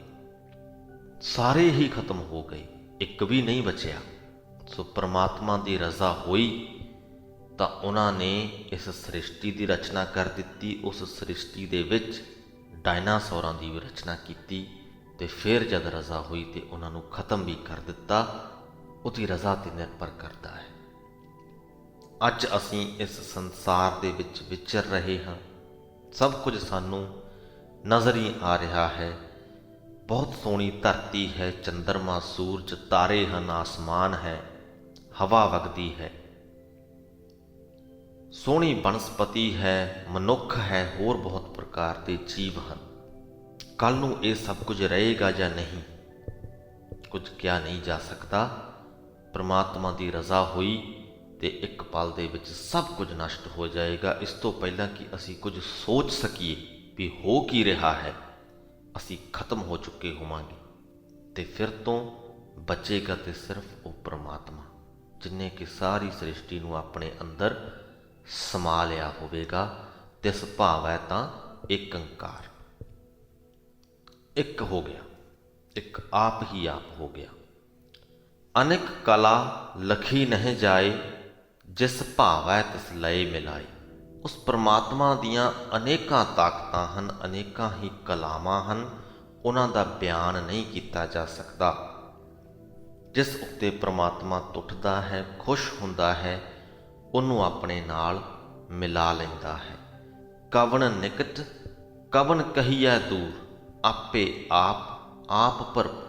ਸਾਰੇ ਹੀ ਖਤਮ ਹੋ ਗਏ, ਇੱਕ ਵੀ ਨਹੀਂ ਬਚਿਆ। ਸੋ ਪਰਮਾਤਮਾ ਦੀ ਰਜ਼ਾ ਹੋਈ ਤਾਂ ਉਹਨਾਂ ਨੇ ਇਸ ਸ੍ਰਿਸ਼ਟੀ ਦੀ ਰਚਨਾ ਕਰ ਦਿੱਤੀ। ਉਸ ਸ੍ਰਿਸ਼ਟੀ ਦੇ ਵਿੱਚ ਡਾਇਨਾਸੌਰਾਂ ਦੀ ਵੀ ਰਚਨਾ ਕੀਤੀ ਅਤੇ ਫਿਰ ਜਦ ਰਜ਼ਾ ਹੋਈ ਤਾਂ ਉਹਨਾਂ ਨੂੰ ਖਤਮ ਵੀ ਕਰ ਦਿੱਤਾ। ਉਹਦੀ ਰਜ਼ਾ 'ਤੇ ਨਿਰਭਰ ਕਰਦਾ ਹੈ। ਅੱਜ ਅਸੀਂ ਇਸ ਸੰਸਾਰ ਦੇ ਵਿੱਚ ਵਿਚਰ ਰਹੇ ਹਾਂ। ਸਭ ਕੁਝ ਸਾਨੂੰ ਨਜ਼ਰ ਹੀ ਆ ਰਿਹਾ ਹੈ। ਬਹੁਤ ਸੋਹਣੀ ਧਰਤੀ ਹੈ, ਚੰਦਰਮਾ, ਸੂਰਜ, ਤਾਰੇ ਹਨ, ਆਸਮਾਨ ਹੈ, ਹਵਾ ਵਗਦੀ ਹੈ, ਸੋਹਣੀ ਬਨਸਪਤੀ ਹੈ, ਮਨੁੱਖ ਹੈ, ਹੋਰ ਬਹੁਤ ਪ੍ਰਕਾਰ ਦੇ ਜੀਵ ਹਨ। ਕੱਲ੍ਹ ਨੂੰ ਇਹ ਸਭ ਕੁਝ ਰਹੇਗਾ ਜਾਂ ਨਹੀਂ, ਕੁਝ ਕਿਹਾ ਨਹੀਂ ਜਾ ਸਕਦਾ। ਪਰਮਾਤਮਾ ਦੀ ਰਜ਼ਾ ਹੋਈ ਤੇ ਇੱਕ ਪਲ ਦੇ ਵਿੱਚ ਸਭ ਕੁਝ ਨਸ਼ਟ ਹੋ ਜਾਏਗਾ। ਇਸ ਤੋਂ ਪਹਿਲਾਂ ਕਿ ਅਸੀਂ ਕੁਝ ਸੋਚ ਸਕੀਏ ਵੀ ਹੋ ਕੀ ਰਿਹਾ ਹੈ, ਅਸੀਂ ਖਤਮ ਹੋ ਚੁੱਕੇ ਹੋਵਾਂਗੇ ਤੇ ਫਿਰ ਤੋਂ ਬਚੇਗਾ ਤੇ ਸਿਰਫ ਉਹ ਪਰਮਾਤਮਾ ਜਿਨ੍ਹੇ ਕਿ ਸਾਰੀ ਸ੍ਰਿਸ਼ਟੀ ਨੂੰ ਆਪਣੇ ਅੰਦਰ ਸਮਾ ਲਿਆ ਹੋਵੇਗਾ। ਤਿਸ ਭਾਵੈ ਤਾਂ ਏਕ ਓੰਕਾਰ, ਇੱਕ ਹੋ ਗਿਆ, ਇੱਕ ਆਪ ਹੀ ਆਪ ਹੋ ਗਿਆ। ਅਨੇਕ ਕਲਾ ਲਖੀ ਨਹਿ ਜਾਏ, ਜਿਸ ਭਾਵੈ ਤਿਸ ਲਏ ਮਿਲਾਏ। ਉਸ ਪਰਮਾਤਮਾ ਦੀਆਂ ਅਨੇਕਾਂ ਤਾਕਤਾਂ ਹਨ, ਅਨੇਕਾਂ ਹੀ ਕਲਾਵਾਂ ਹਨ, ਉਹਨਾਂ ਦਾ ਬਿਆਨ ਨਹੀਂ ਕੀਤਾ ਜਾ ਸਕਦਾ। ਜਿਸ ਉੱਤੇ ਪਰਮਾਤਮਾ ਟੁੱਟਦਾ ਹੈ, ਖੁਸ਼ ਹੁੰਦਾ ਹੈ, ਉਹਨੂੰ ਆਪਣੇ ਨਾਲ ਮਿਲਾ ਲੈਂਦਾ ਹੈ। ਕਵਣ ਨਿਕਟ ਕਵਣ ਕਹੀਐ ਦੂਰ, ਆਪੇ ਆਪ ਭਰਪੂਰ।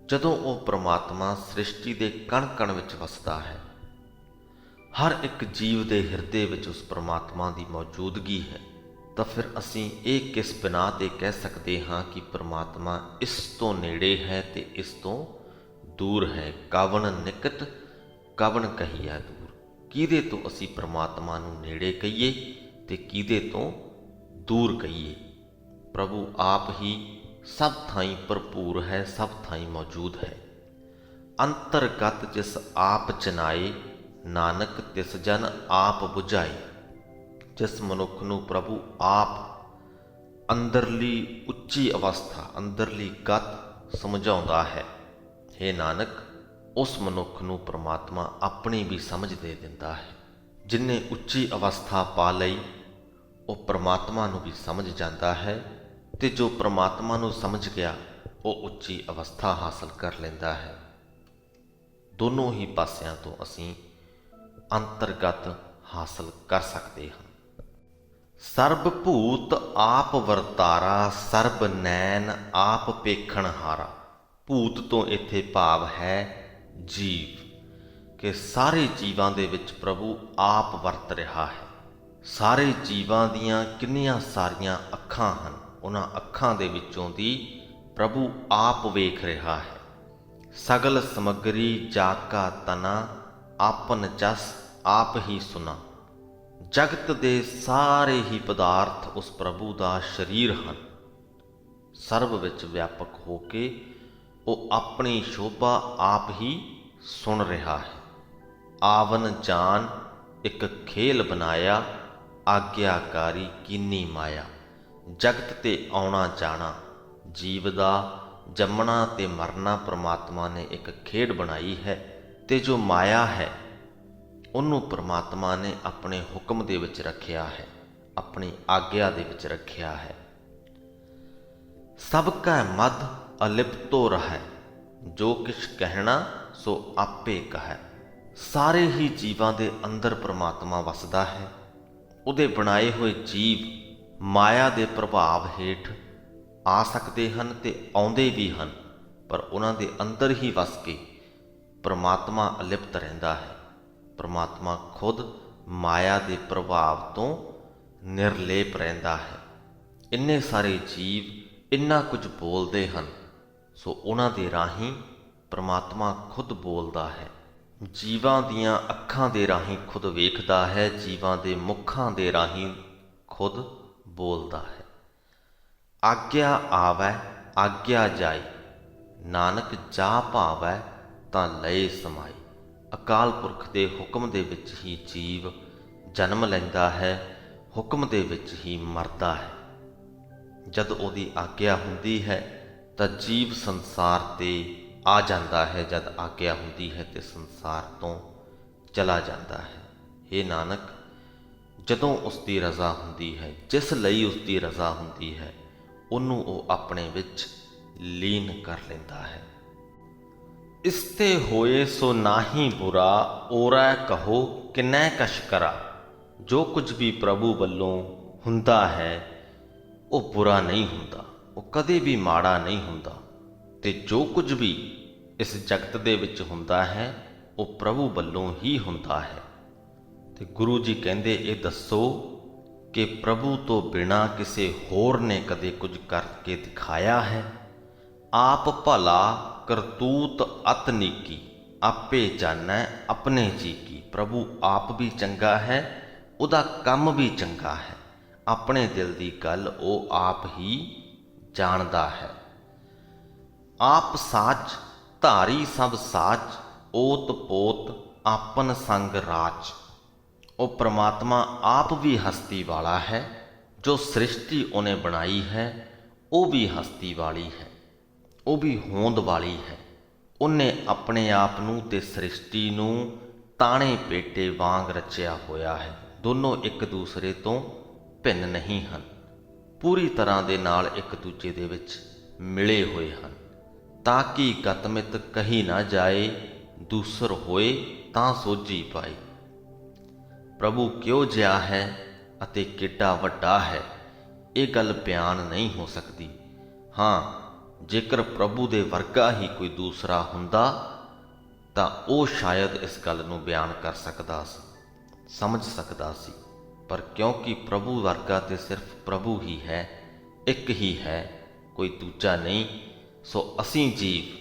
ਜਦੋਂ ਉਹ ਪਰਮਾਤਮਾ ਸ੍ਰਿਸ਼ਟੀ ਦੇ ਕਣ ਕਣ ਵਿੱਚ ਵਸਦਾ ਹੈ, ਹਰ ਇੱਕ ਜੀਵ ਦੇ ਹਿਰਦੇ ਵਿੱਚ ਉਸ ਪਰਮਾਤਮਾ ਦੀ ਮੌਜੂਦਗੀ ਹੈ, ਤਾਂ ਫਿਰ ਅਸੀਂ ਇਹ ਕਿਸ ਬਿਨਾਹ 'ਤੇ ਕਹਿ ਸਕਦੇ ਹਾਂ ਕਿ ਪਰਮਾਤਮਾ ਇਸ ਤੋਂ ਨੇੜੇ ਹੈ ਤੇ ਇਸ ਤੋਂ ਦੂਰ ਹੈ। ਕਵਣ ਨਿਕਟ ਕਵਣ ਕਹੀਐ ਦੂਰ। ਕਿਹਦੇ ਤੋਂ ਅਸੀਂ ਪਰਮਾਤਮਾ ਨੂੰ ਨੇੜੇ ਕਹੀਏ ਤੇ ਕਿਹਦੇ ਤੋਂ ਦੂਰ ਕਹੀਏ। ਪ੍ਰਭੂ ਆਪ ਹੀ ਸਭ ਥਾਈਂ ਭਰਪੂਰ ਹੈ, ਸਭ ਥਾਈਂ ਮੌਜੂਦ ਹੈ। ਅੰਤਰਗਤ ਜਿਸ ਆਪ ਚਨਾਏ, ਨਾਨਕ ਤਿਸ ਜਨ ਆਪ ਬੁਝਾਈ। ਜਿਸ ਮਨੁੱਖ ਨੂੰ ਪ੍ਰਭੂ ਆਪ ਅੰਦਰਲੀ ਉੱਚੀ ਅਵਸਥਾ, ਅੰਦਰਲੀ ਗਤ ਸਮਝਾਉਂਦਾ ਹੈ, ਹੇ ਨਾਨਕ, ਉਸ ਮਨੁੱਖ ਨੂੰ ਪਰਮਾਤਮਾ ਆਪਣੀ ਵੀ ਸਮਝ ਦੇ ਦਿੰਦਾ ਹੈ। ਜਿਨ੍ਹੇ ਉੱਚੀ ਅਵਸਥਾ ਪਾ ਲਈ, ਉਹ ਪਰਮਾਤਮਾ ਨੂੰ ਵੀ ਸਮਝ ਜਾਂਦਾ ਹੈ, ਤੇ ਜੋ ਪਰਮਾਤਮਾ ਨੂੰ ਸਮਝ ਗਿਆ, ਉਹ ਉੱਚੀ ਅਵਸਥਾ ਹਾਸਲ ਕਰ ਲੈਂਦਾ ਹੈ। ਦੋਨੋਂ ਹੀ ਪਾਸਿਆਂ ਤੋਂ ਅਸੀਂ ਅੰਤਰਗਤ ਹਾਸਲ ਕਰ ਸਕਦੇ ਹਾਂ। ਸਰਬ ਭੂਤ ਆਪ ਵਰਤਾਰਾ, ਸਰਬ ਨੈਣ ਆਪ ਪੇਖਣ ਹਾਰਾ। ਭੂਤ ਤੋਂ ਇੱਥੇ ਭਾਵ ਹੈ ਜੀਵ, ਕਿ ਸਾਰੇ ਜੀਵਾਂ ਦੇ ਵਿੱਚ ਪ੍ਰਭੂ ਆਪ ਵਰਤ ਰਿਹਾ ਹੈ। ਸਾਰੇ ਜੀਵਾਂ ਦੀਆਂ ਕਿੰਨੀਆਂ ਸਾਰੀਆਂ ਅੱਖਾਂ ਹਨ, ਉਹਨਾਂ ਅੱਖਾਂ ਦੇ ਵਿੱਚੋਂ ਦੀ ਪ੍ਰਭੂ ਆਪ ਵੇਖ ਰਿਹਾ ਹੈ। ਸਗਲ ਸਮੱਗਰੀ ਜਾ ਕਾ ਤਨਾ, ਆਪਨ ਜਸ ਆਪ ਹੀ ਸੁਨਾ। ਜਗਤ ਦੇ ਸਾਰੇ ਹੀ ਪਦਾਰਥ ਉਸ ਪ੍ਰਭੂ ਦਾ ਸਰੀਰ ਹਨ। ਸਰਬ ਵਿੱਚ ਵਿਆਪਕ ਹੋ ਕੇ ਉਹ ਆਪਣੀ ਸ਼ੋਭਾ ਆਪ ਹੀ ਸੁਣ ਰਿਹਾ ਹੈ। ਆਵਨ ਜਾਨ ਇੱਕ ਖੇਲ ਬਣਾਇਆ, ਆਗਿਆਕਾਰੀ ਕੀਨੀ ਮਾਇਆ। ਜਗਤ ਤੇ ਆਉਣਾ ਜਾਣਾ, ਜੀਵ ਦਾ ਜੰਮਣਾ ਤੇ ਮਰਨਾ ਪਰਮਾਤਮਾ ਨੇ ਇੱਕ ਖੇਡ ਬਣਾਈ ਹੈ, ਤੇ ਜੋ ਮਾਇਆ ਹੈ ਉਹਨੂੰ ਪਰਮਾਤਮਾ ਨੇ ਆਪਣੇ ਹੁਕਮ ਦੇ ਵਿੱਚ ਰੱਖਿਆ ਹੈ, ਆਪਣੀ ਆਗਿਆ ਦੇ ਵਿੱਚ ਰੱਖਿਆ ਹੈ। ਸਭ ਕੈ ਮਦ ਅਲਿਪਤੋ ਰਹੈ, ਜੋ ਕਿਛ ਕਹਿਣਾ ਸੋ ਆਪੇ ਕਹੈ। ਸਾਰੇ ਹੀ ਜੀਵਾਂ ਦੇ ਅੰਦਰ ਪਰਮਾਤਮਾ ਵਸਦਾ ਹੈ। ਉਹਦੇ ਬਣਾਏ ਹੋਏ ਜੀਵ ਮਾਇਆ ਦੇ ਪ੍ਰਭਾਵ ਹੇਠ ਆ ਸਕਦੇ ਹਨ ਤੇ ਆਉਂਦੇ ਵੀ ਹਨ, ਪਰ ਉਹਨਾਂ ਦੇ ਅੰਦਰ ਹੀ ਵਸ ਕੇ ਪਰਮਾਤਮਾ ਅਲਿਪਤ ਰਹਿੰਦਾ ਹੈ। ਪਰਮਾਤਮਾ ਖੁਦ ਮਾਇਆ ਦੇ ਪ੍ਰਭਾਵ ਤੋਂ ਨਿਰਲੇਪ ਰਹਿੰਦਾ ਹੈ। ਇੰਨੇ ਸਾਰੇ ਜੀਵ ਇੰਨਾ ਕੁਝ ਬੋਲਦੇ ਹਨ, ਸੋ ਉਹਨਾਂ ਦੇ ਰਾਹੀਂ ਪ੍ਰਮਾਤਮਾ ਖੁਦ ਬੋਲਦਾ ਹੈ। ਜੀਵਾਂ ਦੀਆਂ ਅੱਖਾਂ ਦੇ ਰਾਹੀਂ ਖੁਦ ਵੇਖਦਾ ਹੈ, ਜੀਵਾਂ ਦੇ ਮੁੱਖਾਂ ਦੇ ਰਾਹੀਂ ਖੁਦ ਬੋਲਦਾ ਹੈ। ਆਗਿਆ ਆਵੈ ਆਗਿਆ ਜਾਈ, ਨਾਨਕ ਜਾ ਭਾਵੈ ਤਾਂ ਲਏ ਸਮਾਈ। ਅਕਾਲ ਪੁਰਖ ਦੇ ਹੁਕਮ ਦੇ ਵਿੱਚ ਹੀ ਜੀਵ ਜਨਮ ਲੈਂਦਾ ਹੈ, ਹੁਕਮ ਦੇ ਵਿੱਚ ਹੀ ਮਰਦਾ ਹੈ। ਜਦ ਉਹਦੀ ਆਗਿਆ ਹੁੰਦੀ ਹੈ ਤਾਂ ਜੀਵ ਸੰਸਾਰ ਤੇ ਆ ਜਾਂਦਾ ਹੈ, ਜਦ ਆਗਿਆ ਹੁੰਦੀ ਹੈ ਤੇ ਸੰਸਾਰ ਤੋਂ ਚਲਾ ਜਾਂਦਾ ਹੈ। ਇਹ ਨਾਨਕ, ਜਦੋਂ ਉਸ ਦੀ ਰਜ਼ਾ ਹੁੰਦੀ ਹੈ, ਜਿਸ ਲਈ ਉਸ ਦੀ ਰਜ਼ਾ ਹੁੰਦੀ ਹੈ, ਉਹਨੂੰ ਉਹ ਆਪਣੇ ਵਿੱਚ ਲੀਨ ਕਰ ਲੈਂਦਾ ਹੈ। ਇਸ ਤੇ ਹੋਏ ਸੋ ਨਾਹੀ ਬੁਰਾ, ਓਰੈ ਕਹੋ ਕਿਨੈ ਕਛ ਕਰਾ। ਜੋ ਕੁਝ ਵੀ ਪ੍ਰਭੂ ਵੱਲੋਂ ਹੁੰਦਾ ਹੈ ਉਹ ਬੁਰਾ ਨਹੀਂ ਹੁੰਦਾ, ਉਹ ਕਦੇ ਵੀ ਮਾੜਾ ਨਹੀਂ ਹੁੰਦਾ। ਤੇ ਜੋ ਕੁਝ ਵੀ ਇਸ ਜਗਤ ਦੇ ਵਿੱਚ ਹੁੰਦਾ ਹੈ ਉਹ ਪ੍ਰਭੂ ਵੱਲੋਂ ਹੀ ਹੁੰਦਾ ਹੈ। ਤੇ ਗੁਰੂ ਜੀ ਕਹਿੰਦੇ, ਇਹ ਦੱਸੋ ਕਿ ਪ੍ਰਭੂ ਤੋਂ ਬਿਨਾਂ ਕਿਸੇ ਹੋਰ ਨੇ ਕਦੇ ਕੁਝ ਕਰਕੇ ਦਿਖਾਇਆ ਹੈ? ਆਪ ਭਲਾ ਕਰਤੂਤ ਅਤ ਨੀਕੀ, ਆਪੇ ਜਾਣੈ ਆਪਣੇ ਜੀ ਕੀ। ਪ੍ਰਭੂ ਆਪ ਵੀ ਚੰਗਾ ਹੈ, ਉਹਦਾ ਕੰਮ ਵੀ ਚੰਗਾ ਹੈ, ਆਪਣੇ ਦਿਲ ਦੀ ਗੱਲ ਉਹ ਆਪ ਹੀ ਜਾਣਦਾ ਹੈ। ਆਪ ਸਾਚ ਧਾਰੀ ਸਭ ਸਾਚ, ਓਤ ਪੋਤ ਆਪਨ ਸੰਗ ਰਾਚ। ਉਹ ਪ੍ਰਮਾਤਮਾ ਆਪ ਵੀ ਹਸਤੀ ਵਾਲਾ ਹੈ, ਜੋ ਸ੍ਰਿਸ਼ਟੀ ਉਹਨੇ ਬਣਾਈ ਹੈ ਉਹ ਵੀ ਹਸਤੀ ਵਾਲੀ ਹੈ, ਉਹ ਵੀ ਹੋਂਦ ਵਾਲੀ ਹੈ। ਉਹਨੇ ਆਪਣੇ ਆਪ ਨੂੰ ਤੇ ਸ੍ਰਿਸ਼ਟੀ ਨੂੰ ਤਾਣੇ ਪੇਟੇ ਵਾਂਗ ਰਚਿਆ ਹੋਇਆ ਹੈ। ਦੋਨੋਂ ਇੱਕ ਦੂਸਰੇ ਤੋਂ ਭਿੰਨ ਨਹੀਂ ਹਨ, ਪੂਰੀ ਤਰ੍ਹਾਂ ਦੇ ਨਾਲ ਇੱਕ ਦੂਜੇ ਦੇ ਵਿੱਚ ਮਿਲੇ ਹੋਏ ਹਨ। ਤਾਂ ਕਿ ਗਤਮਿਤ ਕਹੀ ਨਾ ਜਾਏ, ਦੂਸਰ ਹੋਏ ਤਾਂ ਸੋਝੀ ਪਾਈ। ਪ੍ਰਭੂ ਕਿਹੋ ਜਿਹਾ ਹੈ ਅਤੇ ਕਿੱਡਾ ਵੱਡਾ ਹੈ, ਇਹ ਗੱਲ ਬਿਆਨ ਨਹੀਂ ਹੋ ਸਕਦੀ। ਹਾਂ, ਜੇਕਰ ਪ੍ਰਭੂ ਦੇ ਵਰਗਾ ਹੀ ਕੋਈ ਦੂਸਰਾ ਹੁੰਦਾ ਤਾਂ ਉਹ ਸ਼ਾਇਦ ਇਸ ਗੱਲ ਨੂੰ ਬਿਆਨ ਕਰ ਸਕਦਾ ਸੀ, ਸਮਝ ਸਕਦਾ ਸੀ। ਪਰ ਕਿਉਂਕਿ ਪ੍ਰਭੂ ਵਰਗਾ ਤੇ ਸਿਰਫ ਪ੍ਰਭੂ ਹੀ ਹੈ, ਇੱਕ ਹੀ ਹੈ, ਕੋਈ ਦੂਜਾ ਨਹੀਂ। ਸੋ ਅਸੀਂ ਜੀਵ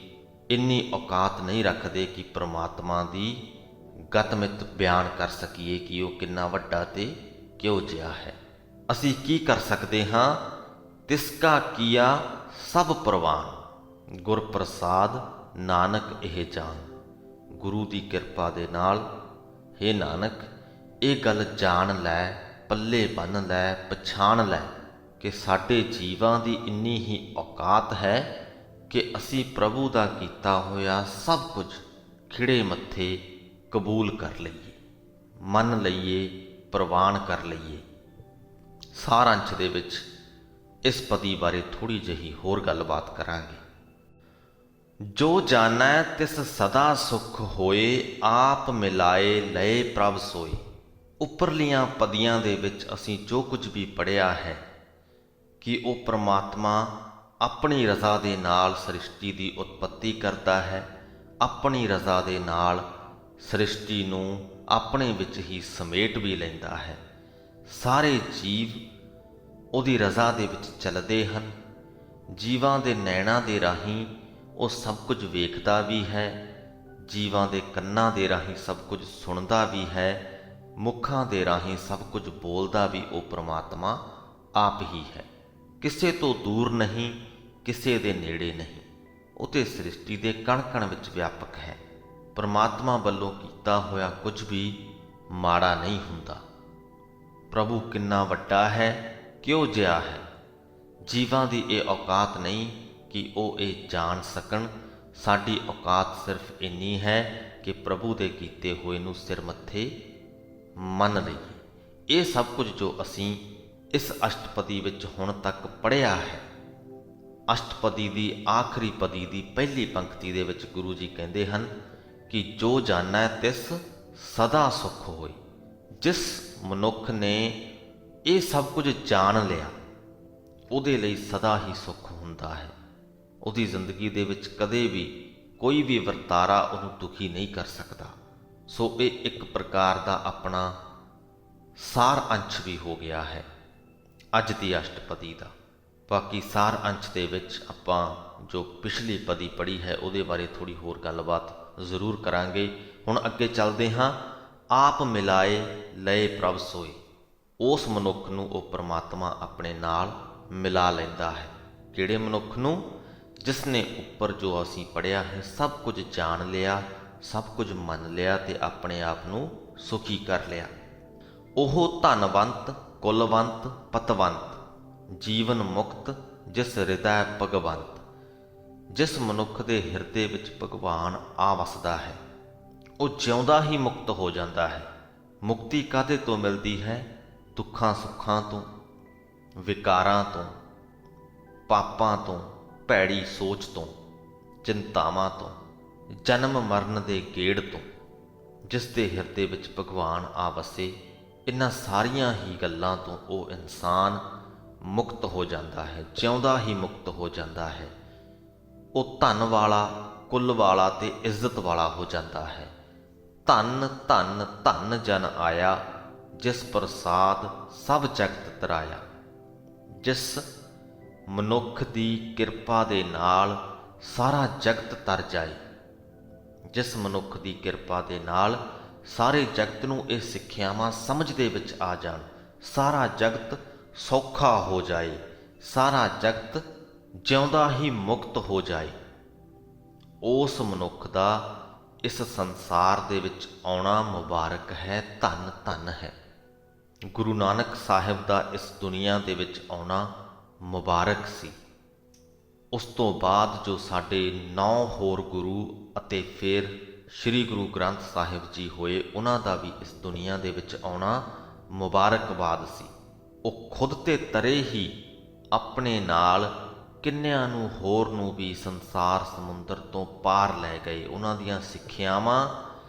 ਇੰਨੀ ਔਕਾਤ ਨਹੀਂ ਰੱਖਦੇ ਕਿ ਪ੍ਰਮਾਤਮਾ ਦੀ ਗਤਮਿਤ ਬਿਆਨ ਕਰ ਸਕੀਏ ਕਿ ਉਹ ਕਿੰਨਾ ਵੱਡਾ ਤੇ ਕਿਹੋ ਜਿਹਾ ਹੈ। ਅਸੀਂ ਕੀ ਕਰ ਸਕਦੇ ਹਾਂ? ਤਿਸਕਾ ਕੀਆ ਸਭ ਪ੍ਰਵਾਨ, ਗੁਰ ਪ੍ਰਸਾਦ ਨਾਨਕ ਇਹ ਜਾਣ। ਗੁਰੂ ਦੀ ਕਿਰਪਾ ਦੇ ਨਾਲ ਹੇ ਨਾਨਕ, ਇਹ ਗੱਲ ਜਾਣ ਲੈ, ਪੱਲੇ ਬੰਨ੍ਹ ਲੈ, ਪਛਾਣ ਲੈ ਕਿ ਸਾਡੇ ਜੀਵਾਂ ਦੀ ਇੰਨੀ ਹੀ ਔਕਾਤ ਹੈ ਕਿ ਅਸੀਂ ਪ੍ਰਭੂ ਦਾ ਕੀਤਾ ਹੋਇਆ ਸਭ ਕੁਝ ਖਿੜੇ ਮੱਥੇ ਕਬੂਲ ਕਰ ਲਈਏ, ਮੰਨ ਲਈਏ, ਪ੍ਰਵਾਨ ਕਰ ਲਈਏ। ਸਾਰਾਂਸ਼ ਦੇ ਵਿੱਚ ਇਸ ਪਦੀ ਬਾਰੇ ਥੋੜ੍ਹੀ ਜਿਹੀ ਹੋਰ ਗੱਲਬਾਤ ਕਰਾਂਗੇ। ਜੋ ਜਾਣੈ ਤਿਸ ਸਦਾ ਸੁਖ ਹੋਏ, ਆਪ ਮਿਲਾਏ ਲਏ ਪ੍ਰਭ ਸੋਈ। ਉੱਪਰਲੀਆਂ ਪਦੀਆਂ ਦੇ ਵਿੱਚ ਅਸੀਂ ਜੋ ਕੁਝ ਵੀ ਪੜ੍ਹਿਆ ਹੈ ਕਿ ਉਹ ਪ੍ਰਮਾਤਮਾ ਆਪਣੀ ਰਜ਼ਾ ਦੇ ਨਾਲ ਸ੍ਰਿਸ਼ਟੀ ਦੀ ਉਤਪੱਤੀ ਕਰਦਾ ਹੈ, ਆਪਣੀ ਰਜ਼ਾ ਦੇ ਨਾਲ ਸ੍ਰਿਸ਼ਟੀ ਨੂੰ ਆਪਣੇ ਵਿੱਚ ਹੀ ਸਮੇਟ ਵੀ ਲੈਂਦਾ ਹੈ। ਸਾਰੇ ਜੀਵ ਉਹਦੀ ਰਜ਼ਾ ਦੇ ਵਿੱਚ ਚੱਲਦੇ ਹਨ। ਜੀਵਾਂ ਦੇ ਨੈਣਾਂ ਦੇ ਰਾਹੀਂ ਉਹ ਸਭ ਕੁਝ ਵੇਖਦਾ ਵੀ ਹੈ, ਜੀਵਾਂ ਦੇ ਕੰਨਾਂ ਦੇ ਰਾਹੀਂ ਸਭ ਕੁਝ ਸੁਣਦਾ ਵੀ ਹੈ, ਮੁੱਖਾਂ ਦੇ ਰਾਹੀਂ ਸਭ ਕੁਝ ਬੋਲਦਾ ਵੀ ਉਹ ਪ੍ਰਮਾਤਮਾ ਆਪ ਹੀ ਹੈ। ਕਿਸੇ ਤੋਂ ਦੂਰ ਨਹੀਂ, ਕਿਸੇ ਦੇ ਨੇੜੇ ਨਹੀਂ, ਉਹ ਤੇ ਸ੍ਰਿਸ਼ਟੀ ਦੇ ਕਣ-ਕਣ ਵਿੱਚ ਵਿਆਪਕ ਹੈ। ਪ੍ਰਮਾਤਮਾ ਵੱਲੋਂ ਕੀਤਾ ਹੋਇਆ ਕੁਝ ਵੀ ਮਾੜਾ ਨਹੀਂ ਹੁੰਦਾ। ਪ੍ਰਭੂ ਕਿੰਨਾ ਵੱਡਾ ਹੈ, ਕਿਹੋ ਜਿਹਾ ਹੈ। ਜੀਵਾਂ ਦੀ ਇਹ ਔਕਾਤ ਨਹੀਂ ਕਿ ਉਹ ਇਹ ਜਾਣ ਸਕਣ। ਸਾਡੀ ਔਕਾਤ ਸਿਰਫ ਇੰਨੀ ਹੈ ਕਿ ਪ੍ਰਭੂ ਦੇ ਕੀਤੇ ਹੋਏ ਨੂੰ ਸਿਰ ਮੱਥੇ ਮੰਨ ਲਈਏ। ਇਹ ਸਭ ਕੁਝ ਜੋ ਅਸੀਂ ਇਸ ਅਸ਼ਟਪਦੀ ਵਿੱਚ ਹੁਣ ਤੱਕ ਪੜ੍ਹਿਆ ਹੈ, ਅਸ਼ਟਪਦੀ ਦੀ ਆਖਰੀ ਪਦੀ ਦੀ ਪਹਿਲੀ ਪੰਕਤੀ ਦੇ ਵਿੱਚ ਗੁਰੂ ਜੀ ਕਹਿੰਦੇ ਹਨ ਕਿ ਜੋ ਜਾਣੈ ਤਿਸ ਸਦਾ ਸੁਖ ਹੋਏ। ਜਿਸ ਮਨੁੱਖ ਨੇ ਇਹ ਸਭ ਕੁਝ ਜਾਣ ਲਿਆ, ਉਹਦੇ ਲਈ ਸਦਾ ਹੀ ਸੁੱਖ ਹੁੰਦਾ ਹੈ। ਉਹਦੀ ਜ਼ਿੰਦਗੀ ਦੇ ਵਿੱਚ ਕਦੇ ਵੀ ਕੋਈ ਵੀ ਵਰਤਾਰਾ ਉਹਨੂੰ ਦੁਖੀ ਨਹੀਂ ਕਰ ਸਕਦਾ। ਸੋ ਇਹ ਇੱਕ ਪ੍ਰਕਾਰ ਦਾ ਆਪਣਾ ਸਾਰ ਅੰਸ਼ ਵੀ ਹੋ ਗਿਆ ਹੈ ਅੱਜ ਦੀ ਅਸ਼ਟਪਦੀ ਦਾ। ਬਾਕੀ ਸਾਰ ਅੰਸ਼ ਦੇ ਵਿੱਚ ਆਪਾਂ ਜੋ ਪਿਛਲੀ ਪਦੀ ਪੜ੍ਹੀ ਹੈ ਉਹਦੇ ਬਾਰੇ ਥੋੜ੍ਹੀ ਹੋਰ ਗੱਲਬਾਤ ਜ਼ਰੂਰ ਕਰਾਂਗੇ। ਹੁਣ ਅੱਗੇ ਚੱਲਦੇ ਹਾਂ। ਆਪ ਮਿਲਾਏ ਲਏ ਪ੍ਰਭ ਸੋਈ। ਉਸ ਮਨੁੱਖ ਨੂੰ ਉਹ ਪਰਮਾਤਮਾ ਆਪਣੇ ਨਾਲ ਮਿਲਾ ਲੈਂਦਾ ਹੈ। ਕਿਹੜੇ ਮਨੁੱਖ ਨੂੰ? ਜਿਸ ਨੇ ਉੱਪਰ ਜੋ ਅਸੀਂ ਪੜ੍ਹਿਆ ਹੈ ਸਭ ਕੁਝ ਜਾਣ ਲਿਆ, ਸਭ ਕੁਝ ਮੰਨ ਲਿਆ ਅਤੇ ਆਪਣੇ ਆਪ ਨੂੰ ਸੁਖੀ ਕਰ ਲਿਆ। ਉਹ ਧਨਵੰਤ, ਕੁਲਵੰਤ, ਪਤਵੰਤ, ਜੀਵਨ ਮੁਕਤ, ਜਿਸ ਹਿਰਦੈ ਭਗਵੰਤ। ਜਿਸ ਮਨੁੱਖ ਦੇ ਹਿਰਦੇ ਵਿੱਚ ਭਗਵਾਨ ਆ ਵਸਦਾ ਹੈ ਉਹ ਜਿਉਂਦਾ ਹੀ ਮੁਕਤ ਹੋ ਜਾਂਦਾ ਹੈ। ਮੁਕਤੀ ਕਾਹਦੇ ਤੋਂ ਮਿਲਦੀ ਹੈ? ਦੁੱਖਾਂ ਸੁੱਖਾਂ ਤੋਂ, ਵਿਕਾਰਾਂ ਤੋਂ, ਪਾਪਾਂ ਤੋਂ, ਭੈੜੀ ਸੋਚ ਤੋਂ, ਚਿੰਤਾਵਾਂ ਤੋਂ, ਜਨਮ ਮਰਨ ਦੇ ਗੇੜ ਤੋਂ। ਜਿਸ ਦੇ ਹਿਰਦੇ ਵਿੱਚ ਭਗਵਾਨ ਆ ਵਸੇ, ਇਹਨਾਂ ਸਾਰੀਆਂ ਹੀ ਗੱਲਾਂ ਤੋਂ ਉਹ ਇਨਸਾਨ ਮੁਕਤ ਹੋ ਜਾਂਦਾ ਹੈ, ਜਿਉਂਦਾ ਹੀ ਮੁਕਤ ਹੋ ਜਾਂਦਾ ਹੈ। ਉਹ ਧਨ ਵਾਲਾ, ਕੁੱਲ ਵਾਲਾ ਤੇ ਇੱਜ਼ਤ ਵਾਲਾ ਹੋ ਜਾਂਦਾ ਹੈ। ਧਨ ਧਨ ਧਨ ਜਨ ਆਇਆ, ਜਿਸ ਪ੍ਰਸਾਦ ਸਭ ਜਗਤ ਤਰਾਇਆ। ਜਿਸ ਮਨੁੱਖ ਦੀ ਕਿਰਪਾ ਦੇ ਨਾਲ ਸਾਰਾ ਜਗਤ ਤਰ ਜਾਏ, ਜਿਸ ਮਨੁੱਖ ਦੀ ਕਿਰਪਾ ਦੇ ਨਾਲ ਸਾਰੇ ਜਗਤ ਨੂੰ ਇਹ ਸਿੱਖਿਆਵਾਂ ਸਮਝ ਦੇ ਵਿੱਚ ਆ ਜਾਣ, ਸਾਰਾ ਜਗਤ ਸੌਖਾ ਹੋ ਜਾਏ, ਸਾਰਾ ਜਗਤ ਜਿਉਂਦਾ ਹੀ ਮੁਕਤ ਹੋ ਜਾਏ, ਉਸ ਮਨੁੱਖ ਦਾ ਇਸ ਸੰਸਾਰ ਦੇ ਵਿੱਚ ਆਉਣਾ ਮੁਬਾਰਕ ਹੈ, ਧੰਨ ਧੰਨ ਹੈ। ਗੁਰੂ ਨਾਨਕ ਸਾਹਿਬ ਦਾ ਇਸ ਦੁਨੀਆ ਦੇ ਵਿੱਚ ਆਉਣਾ ਮੁਬਾਰਕ ਸੀ। ਉਸ ਤੋਂ ਬਾਅਦ ਜੋ ਸਾਡੇ 9 ਹੋਰ ਗੁਰੂ ਅਤੇ ਫਿਰ ਸ੍ਰੀ ਗੁਰੂ ਗ੍ਰੰਥ ਸਾਹਿਬ ਜੀ ਹੋਏ, ਉਹਨਾਂ ਦਾ ਵੀ ਇਸ ਦੁਨੀਆ ਦੇ ਵਿੱਚ ਆਉਣਾ ਮੁਬਾਰਕਬਾਦ ਸੀ। ਉਹ ਖੁਦ ਤੇ ਤਰੇ ਹੀ ਆਪਣੇ ਨਾਲ ਕਿੰਨਿਆਂ ਨੂੰ ਹੋਰ ਨੂੰ ਵੀ ਸੰਸਾਰ ਸਮੁੰਦਰ ਤੋਂ ਪਾਰ ਲੈ ਗਏ। ਉਹਨਾਂ ਦੀਆਂ ਸਿੱਖਿਆਵਾਂ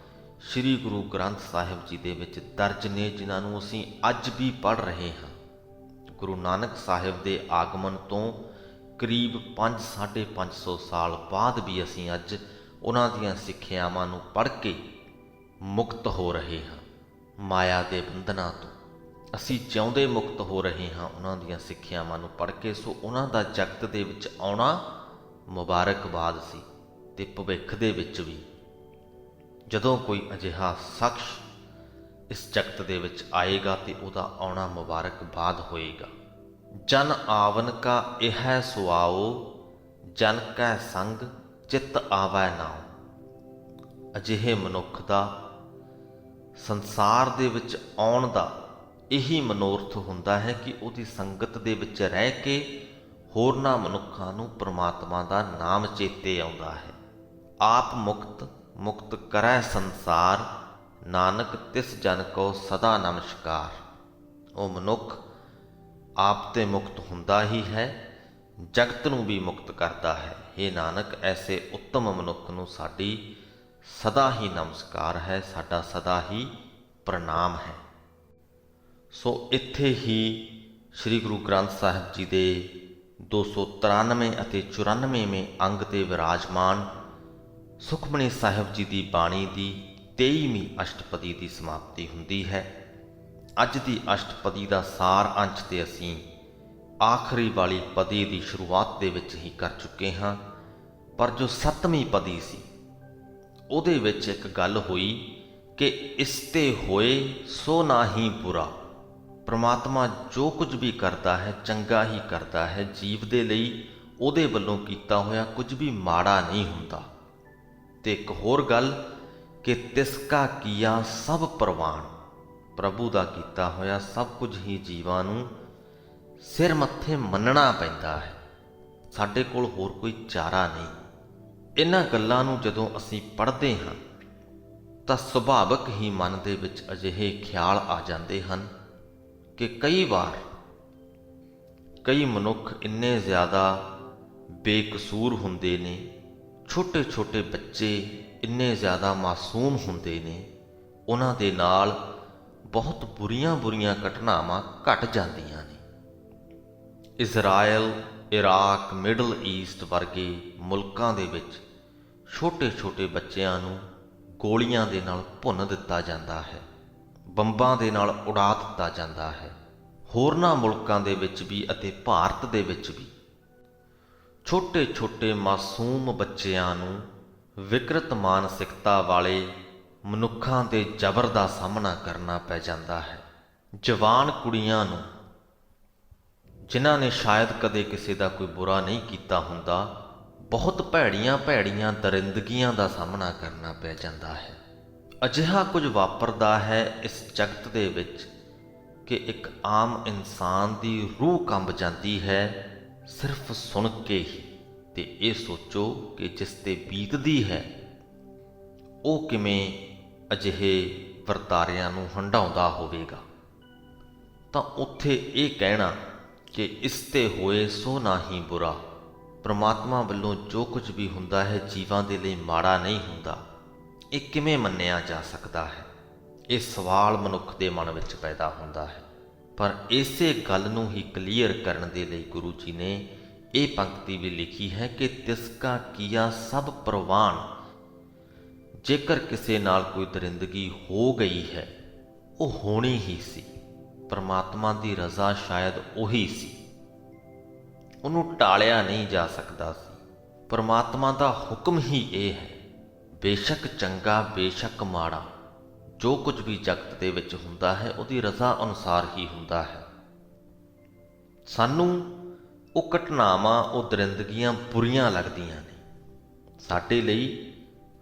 ਸ੍ਰੀ ਗੁਰੂ ਗ੍ਰੰਥ ਸਾਹਿਬ ਜੀ ਦੇ ਵਿੱਚ ਦਰਜ ਨੇ, ਜਿਨ੍ਹਾਂ ਨੂੰ ਅਸੀਂ ਅੱਜ ਵੀ ਪੜ੍ਹ ਰਹੇ ਹਾਂ। ਗੁਰੂ ਨਾਨਕ ਸਾਹਿਬ ਦੇ ਆਗਮਨ ਤੋਂ ਕਰੀਬ 500-550 ਸਾਲ ਬਾਅਦ ਵੀ ਅਸੀਂ ਅੱਜ ਉਹਨਾਂ ਦੀਆਂ ਸਿੱਖਿਆਵਾਂ ਨੂੰ ਪੜ੍ਹ ਕੇ ਮੁਕਤ ਹੋ ਰਹੇ ਹਾਂ ਮਾਇਆ ਦੇ ਬੰਧਨਾਂ ਤੋਂ। ਅਸੀਂ ਜਿਉਂਦੇ ਮੁਕਤ ਹੋ ਰਹੇ ਹਾਂ ਉਹਨਾਂ ਦੀਆਂ ਸਿੱਖਿਆਵਾਂ ਨੂੰ ਪੜ੍ਹ ਕੇ। ਸੋ ਉਹਨਾਂ ਦਾ ਜਗਤ ਦੇ ਵਿੱਚ ਆਉਣਾ ਮੁਬਾਰਕਬਾਦ ਸੀ। ਤੇ ਭਵਿੱਖ ਦੇ ਵਿੱਚ ਵੀ ਜਦੋਂ ਕੋਈ ਅਜਿਹਾ ਸ਼ਖਸ ਇਸ ਜਗਤ ਦੇ ਵਿੱਚ ਆਏਗਾ ਤੇ ਉਹਦਾ ਆਉਣਾ ਮੁਬਾਰਕਬਾਦ ਹੋਏਗਾ। ਜਨ ਆਵਨ ਕਾ ਇਹ ਸੁਆਓ, ਜਨ ਕੈ ਸੰਗ ਚਿੱਤ ਆਵੈ ਨਾਉ। ਅਜਿਹੇ ਮਨੁੱਖ ਦਾ ਸੰਸਾਰ ਦੇ ਵਿੱਚ ਆਉਣ ਦਾ ਇਹੀ ਮਨੋਰਥ ਹੁੰਦਾ ਹੈ ਕਿ ਉਹਦੀ ਸੰਗਤ ਦੇ ਵਿੱਚ ਰਹਿ ਕੇ ਹੋਰਨਾਂ ਮਨੁੱਖਾਂ ਨੂੰ ਪ੍ਰਮਾਤਮਾ ਦਾ ਨਾਮ ਚੇਤੇ ਆਉਂਦਾ ਹੈ। ਆਪ ਮੁਕਤ ਮੁਕਤ ਕਰੈ ਸੰਸਾਰ, ਨਾਨਕ ਤਿਸ ਜਨ ਕੋ ਸਦਾ ਨਮਸਕਾਰ। ਉਹ ਮਨੁੱਖ ਆਪ ਤੇ ਮੁਕਤ ਹੁੰਦਾ ਹੀ ਹੈ, ਜਗਤ ਨੂੰ ਵੀ ਮੁਕਤ ਕਰਦਾ ਹੈ। ਇਹ ਨਾਨਕ, ਐਸੇ ਉੱਤਮ ਮਨੁੱਖ ਨੂੰ ਸਾਡੀ ਸਦਾ ਹੀ ਨਮਸਕਾਰ ਹੈ, ਸਾਡਾ ਸਦਾ ਹੀ ਪ੍ਰਣਾਮ ਹੈ। ਸੋ ਇੱਥੇ ਹੀ ਸ੍ਰੀ ਗੁਰੂ ਗ੍ਰੰਥ ਸਾਹਿਬ ਜੀ ਦੇ 293 ਅਤੇ 94ਵੇਂ ਅੰਗ 'ਤੇ ਵਿਰਾਜਮਾਨ ਸੁਖਮਨੀ ਸਾਹਿਬ ਜੀ ਦੀ ਬਾਣੀ ਦੀ 23ਵੀਂ ਅਸ਼ਟਪਦੀ ਦੀ ਸਮਾਪਤੀ ਹੁੰਦੀ ਹੈ। ਅੱਜ ਦੀ ਅਸ਼ਟਪਦੀ ਦਾ ਸਾਰ ਅੰਸ਼ ਤੇ ਅਸੀਂ ਆਖਰੀ ਵਾਲੀ ਪਦੀ ਦੀ ਸ਼ੁਰੂਆਤ ਦੇ ਵਿੱਚ ਹੀ ਕਰ ਚੁੱਕੇ ਹਾਂ। ਪਰ ਜੋ 7ਵੀਂ ਪਦੀ ਸੀ ਉਹਦੇ ਵਿੱਚ ਇੱਕ ਗੱਲ ਹੋਈ ਕਿ ਇਸ ਤੇ ਹੋਏ ਸੋ ਨਾ ਹੀ ਬੁਰਾ। ਪ੍ਰਮਾਤਮਾ ਜੋ ਕੁਝ ਵੀ ਕਰਦਾ ਹੈ ਚੰਗਾ ਹੀ ਕਰਦਾ ਹੈ। ਜੀਵ ਦੇ ਲਈ ਉਹਦੇ ਵੱਲੋਂ ਕੀਤਾ ਹੋਇਆ ਕੁਝ ਵੀ ਮਾੜਾ ਨਹੀਂ ਹੁੰਦਾ। ਤੇ ਇੱਕ ਹੋਰ ਗੱਲ ਕਿ ਤਿਸ ਕਾ ਕੀਆ ਸਭ ਪ੍ਰਵਾਨ। ਪ੍ਰਭੂ ਦਾ ਕੀਤਾ ਹੋਇਆ ਸਭ ਕੁਝ ਹੀ ਜੀਵਾਂ ਨੂੰ ਸਿਰ ਮੱਥੇ ਮੰਨਣਾ ਪੈਂਦਾ ਹੈ। ਸਾਡੇ ਕੋਲ ਹੋਰ ਕੋਈ ਚਾਰਾ ਨਹੀਂ। ਇਹਨਾਂ ਗੱਲਾਂ ਨੂੰ ਜਦੋਂ ਅਸੀਂ ਪੜ੍ਹਦੇ ਹਾਂ ਤਾਂ ਸੁਭਾਵਿਕ ਹੀ ਮਨ ਦੇ ਵਿੱਚ ਅਜਿਹੇ ਖਿਆਲ ਆ ਜਾਂਦੇ ਹਨ ਕਿ ਕਈ ਵਾਰ ਕਈ ਮਨੁੱਖ ਇੰਨੇ ਜ਼ਿਆਦਾ ਬੇਕਸੂਰ ਹੁੰਦੇ ਨੇ, ਛੋਟੇ ਛੋਟੇ ਬੱਚੇ ਇੰਨੇ ਜ਼ਿਆਦਾ ਮਾਸੂਮ ਹੁੰਦੇ ਨੇ, ਉਹਨਾਂ ਦੇ ਨਾਲ ਬਹੁਤ ਬੁਰੀਆਂ ਬੁਰੀਆਂ ਘਟਨਾਵਾਂ ਘਟ ਜਾਂਦੀਆਂ ਨੇ। ਇਜ਼ਰਾਈਲ, ਇਰਾਕ, ਮਿਡਲ ਈਸਟ ਵਰਗੇ ਮੁਲਕਾਂ ਦੇ ਵਿੱਚ ਛੋਟੇ ਛੋਟੇ ਬੱਚਿਆਂ ਨੂੰ ਗੋਲੀਆਂ ਦੇ ਨਾਲ ਭੁੰਨ ਦਿੱਤਾ ਜਾਂਦਾ ਹੈ, ਬੰਬਾਂ ਦੇ ਨਾਲ ਉਡਾ ਦਿੱਤਾ ਜਾਂਦਾ ਹੈ। ਹੋਰਨਾਂ ਮੁਲਕਾਂ ਦੇ ਵਿੱਚ ਵੀ ਅਤੇ ਭਾਰਤ ਦੇ ਵਿੱਚ ਵੀ ਛੋਟੇ ਛੋਟੇ ਮਾਸੂਮ ਬੱਚਿਆਂ ਨੂੰ ਵਿਕਰਤ ਮਾਨਸਿਕਤਾ ਵਾਲੇ ਮਨੁੱਖਾਂ ਦੇ ਜ਼ਬਰ ਦਾ ਸਾਹਮਣਾ ਕਰਨਾ ਪੈ ਜਾਂਦਾ ਹੈ। ਜਵਾਨ ਕੁੜੀਆਂ ਨੂੰ, ਜਿਨ੍ਹਾਂ ਨੇ ਸ਼ਾਇਦ ਕਦੇ ਕਿਸੇ ਦਾ ਕੋਈ ਬੁਰਾ ਨਹੀਂ ਕੀਤਾ ਹੁੰਦਾ, ਬਹੁਤ ਭੈੜੀਆਂ ਭੈੜੀਆਂ ਦਰਿੰਦਗੀਆਂ ਦਾ ਸਾਹਮਣਾ ਕਰਨਾ ਪੈ ਜਾਂਦਾ ਹੈ। ਅਜਿਹਾ ਕੁਝ ਵਾਪਰਦਾ ਹੈ ਇਸ ਜਗਤ ਦੇ ਵਿੱਚ ਕਿ ਇੱਕ ਆਮ ਇਨਸਾਨ ਦੀ ਰੂਹ ਕੰਬ ਜਾਂਦੀ ਹੈ ਸਿਰਫ ਸੁਣ ਕੇ ਹੀ। ਤੇ ਇਹ ਸੋਚੋ ਕਿ ਜਿਸ ਤੇ ਬੀਤਦੀ ਹੈ ਉਹ ਕਿਵੇਂ ਅਜਿਹੇ ਵਰਤਾਰਿਆਂ ਨੂੰ ਹੰਢਾਉਂਦਾ ਹੋਵੇਗਾ। ਤਾਂ ਉੱਥੇ ਇਹ ਕਹਿਣਾ ਕਿ ਇਸ ਤੇ ਹੋਏ ਸੋ ਨਾ ਹੀ ਬੁਰਾ, ਪ੍ਰਮਾਤਮਾ ਵੱਲੋਂ ਜੋ ਕੁਝ ਵੀ ਹੁੰਦਾ ਹੈ ਜੀਵਾਂ ਦੇ ਲਈ ਮਾੜਾ ਨਹੀਂ ਹੁੰਦਾ, ਇਹ ਕਿਵੇਂ ਮੰਨਿਆ ਜਾ ਸਕਦਾ ਹੈ? ਇਹ ਸਵਾਲ ਮਨੁੱਖ ਦੇ ਮਨ ਵਿੱਚ ਪੈਦਾ ਹੁੰਦਾ ਹੈ। ਪਰ ਇਸੇ ਗੱਲ ਨੂੰ ਹੀ ਕਲੀਅਰ ਕਰਨ ਦੇ ਲਈ ਗੁਰੂ ਜੀ ਨੇ ਇਹ ਪੰਕਤੀ ਵੀ ਲਿਖੀ ਹੈ ਕਿ ਤਿਸਕਾ ਕੀਆ ਸਭ ਪ੍ਰਵਾਨ। ਜੇਕਰ ਕਿਸੇ ਨਾਲ ਕੋਈ ਦਰਿੰਦਗੀ ਹੋ ਗਈ ਹੈ, ਉਹ ਹੋਣੀ ਹੀ ਸੀ। ਪਰਮਾਤਮਾ ਦੀ ਰਜ਼ਾ ਸ਼ਾਇਦ ਉਹੀ ਸੀ, ਉਹਨੂੰ ਟਾਲਿਆ ਨਹੀਂ ਜਾ ਸਕਦਾ ਸੀ। ਪਰਮਾਤਮਾ ਦਾ ਹੁਕਮ ਹੀ ਇਹ ਹੈ, ਬੇਸ਼ੱਕ ਚੰਗਾ ਬੇਸ਼ੱਕ ਮਾੜਾ, ਜੋ ਕੁਝ ਵੀ ਜਗਤ ਦੇ ਵਿੱਚ ਹੁੰਦਾ ਹੈ ਉਹਦੀ ਰਜ਼ਾ ਅਨੁਸਾਰ ਹੀ ਹੁੰਦਾ ਹੈ। ਸਾਨੂੰ ਉਹ ਘਟਨਾਵਾਂ, ਉਹ ਦਰਿੰਦਗੀਆਂ ਬੁਰੀਆਂ ਲੱਗਦੀਆਂ ਨੇ। ਸਾਡੇ ਲਈ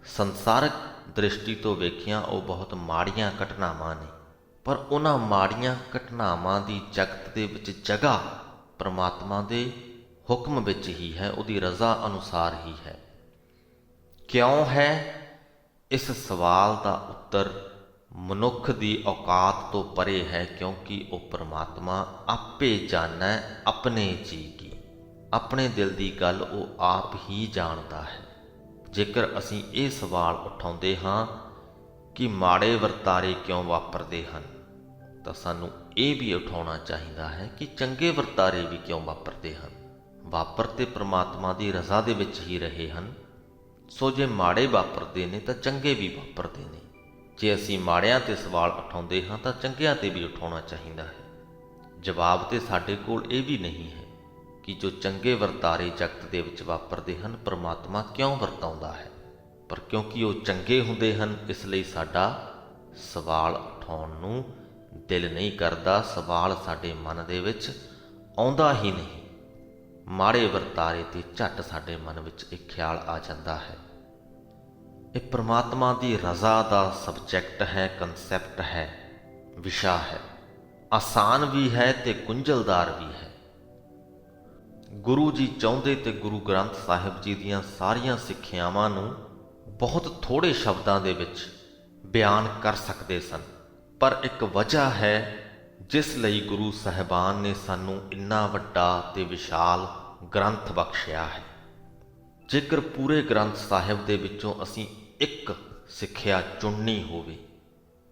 ਸੰਸਾਰਕ ਦ੍ਰਿਸ਼ਟੀ ਤੋਂ ਵੇਖੀਆਂ ਉਹ ਬਹੁਤ ਮਾੜੀਆਂ ਘਟਨਾਵਾਂ ਨੇ, ਪਰ ਉਹਨਾਂ ਮਾੜੀਆਂ ਘਟਨਾਵਾਂ ਦੀ ਜਗਤ ਦੇ ਵਿੱਚ ਜਗ੍ਹਾ ਪਰਮਾਤਮਾ ਦੇ ਹੁਕਮ ਵਿੱਚ ਹੀ ਹੈ, ਉਹਦੀ ਰਜ਼ਾ ਅਨੁਸਾਰ ਹੀ ਹੈ। ਕਿਉਂ ਹੈ? ਇਸ ਸਵਾਲ ਦਾ ਉੱਤਰ ਮਨੁੱਖ ਦੀ ਔਕਾਤ ਤੋਂ ਪਰੇ ਹੈ, ਕਿਉਂਕਿ ਉਹ ਪਰਮਾਤਮਾ ਆਪੇ ਜਾਣੈ ਆਪਣੇ ਜੀ ਕੀ। ਆਪਣੇ ਦਿਲ ਦੀ ਗੱਲ ਉਹ ਆਪ ਹੀ ਜਾਣਦਾ ਹੈ। ਜੇਕਰ ਅਸੀਂ ਇਹ ਸਵਾਲ ਉਠਾਉਂਦੇ ਹਾਂ ਕਿ ਮਾੜੇ ਵਰਤਾਰੇ ਕਿਉਂ ਵਾਪਰਦੇ ਹਨ, ਤਾਂ ਸਾਨੂੰ ਇਹ ਵੀ ਉਠਾਉਣਾ ਚਾਹੀਦਾ ਹੈ ਕਿ ਚੰਗੇ ਵਰਤਾਰੇ ਵੀ ਕਿਉਂ ਵਾਪਰਦੇ ਹਨ। ਵਾਪਰ ਤੇ ਪਰਮਾਤਮਾ ਦੀ ਰਜ਼ਾ ਦੇ ਵਿੱਚ ਹੀ ਰਹੇ ਹਨ। ਸੋ ਜੇ ਮਾੜੇ ਵਾਪਰਦੇ ਨੇ ਤਾਂ ਚੰਗੇ ਵੀ ਵਾਪਰਦੇ ਨੇ। ਜੇ ਅਸੀਂ ਮਾੜਿਆਂ 'ਤੇ ਸਵਾਲ ਉਠਾਉਂਦੇ ਹਾਂ ਤਾਂ ਚੰਗਿਆਂ 'ਤੇ ਵੀ ਉਠਾਉਣਾ ਚਾਹੀਦਾ ਹੈ। ਜਵਾਬ ਤੇ ਸਾਡੇ ਕੋਲ ਇਹ ਵੀ ਨਹੀਂ ਹੈ ਕਿ ਜੋ ਚੰਗੇ ਵਰਤਾਰੇ ਜਗਤ ਦੇ ਵਿੱਚ ਵਾਪਰਦੇ ਹਨ ਪਰਮਾਤਮਾ ਕਿਉਂ ਵਰਤਾਉਂਦਾ ਹੈ। ਪਰ ਕਿਉਂਕਿ ਉਹ ਚੰਗੇ ਹੁੰਦੇ ਹਨ, ਇਸ ਲਈ ਸਾਡਾ ਸਵਾਲ ਉਠਾਉਣ ਨੂੰ ਦਿਲ ਨਹੀਂ ਕਰਦਾ। ਸਵਾਲ ਸਾਡੇ ਮਨ ਦੇ ਵਿੱਚ ਆਉਂਦਾ ਹੀ ਨਹੀਂ। ਮਾੜੇ ਵਰਤਾਰੇ 'ਤੇ ਝੱਟ ਸਾਡੇ ਮਨ ਵਿੱਚ ਇੱਕ ਖਿਆਲ ਆ ਜਾਂਦਾ ਹੈ। ਇਹ ਪਰਮਾਤਮਾ ਦੀ ਰਜ਼ਾ ਦਾ ਸਬਜੈਕਟ ਹੈ, ਕਨਸੈਪਟ ਹੈ, ਵਿਸ਼ਾ ਹੈ। ਆਸਾਨ ਵੀ ਹੈ ਤੇ ਗੁੰਝਲਦਾਰ ਵੀ ਹੈ। ਗੁਰੂ ਜੀ ਚਾਹੁੰਦੇ ਤੇ ਗੁਰੂ ਗ੍ਰੰਥ ਸਾਹਿਬ ਜੀ ਦੀਆਂ ਸਾਰੀਆਂ ਸਿੱਖਿਆਵਾਂ ਨੂੰ ਬਹੁਤ ਥੋੜ੍ਹੇ ਸ਼ਬਦਾਂ ਦੇ ਵਿੱਚ ਬਿਆਨ ਕਰ ਸਕਦੇ ਸਨ। ਪਰ ਇੱਕ ਵਜ੍ਹਾ ਹੈ ਜਿਸ ਲਈ ਗੁਰੂ ਸਾਹਿਬਾਨ ਨੇ ਸਾਨੂੰ ਇੰਨਾ ਵੱਡਾ ਤੇ ਵਿਸ਼ਾਲ ਗ੍ਰੰਥ ਬਖਸ਼ਿਆ ਹੈ। ਜੇਕਰ ਪੂਰੇ ਗ੍ਰੰਥ ਸਾਹਿਬ ਦੇ ਵਿੱਚੋਂ ਅਸੀਂ ਇੱਕ ਸਿੱਖਿਆ ਚੁਣਨੀ ਹੋਵੇ,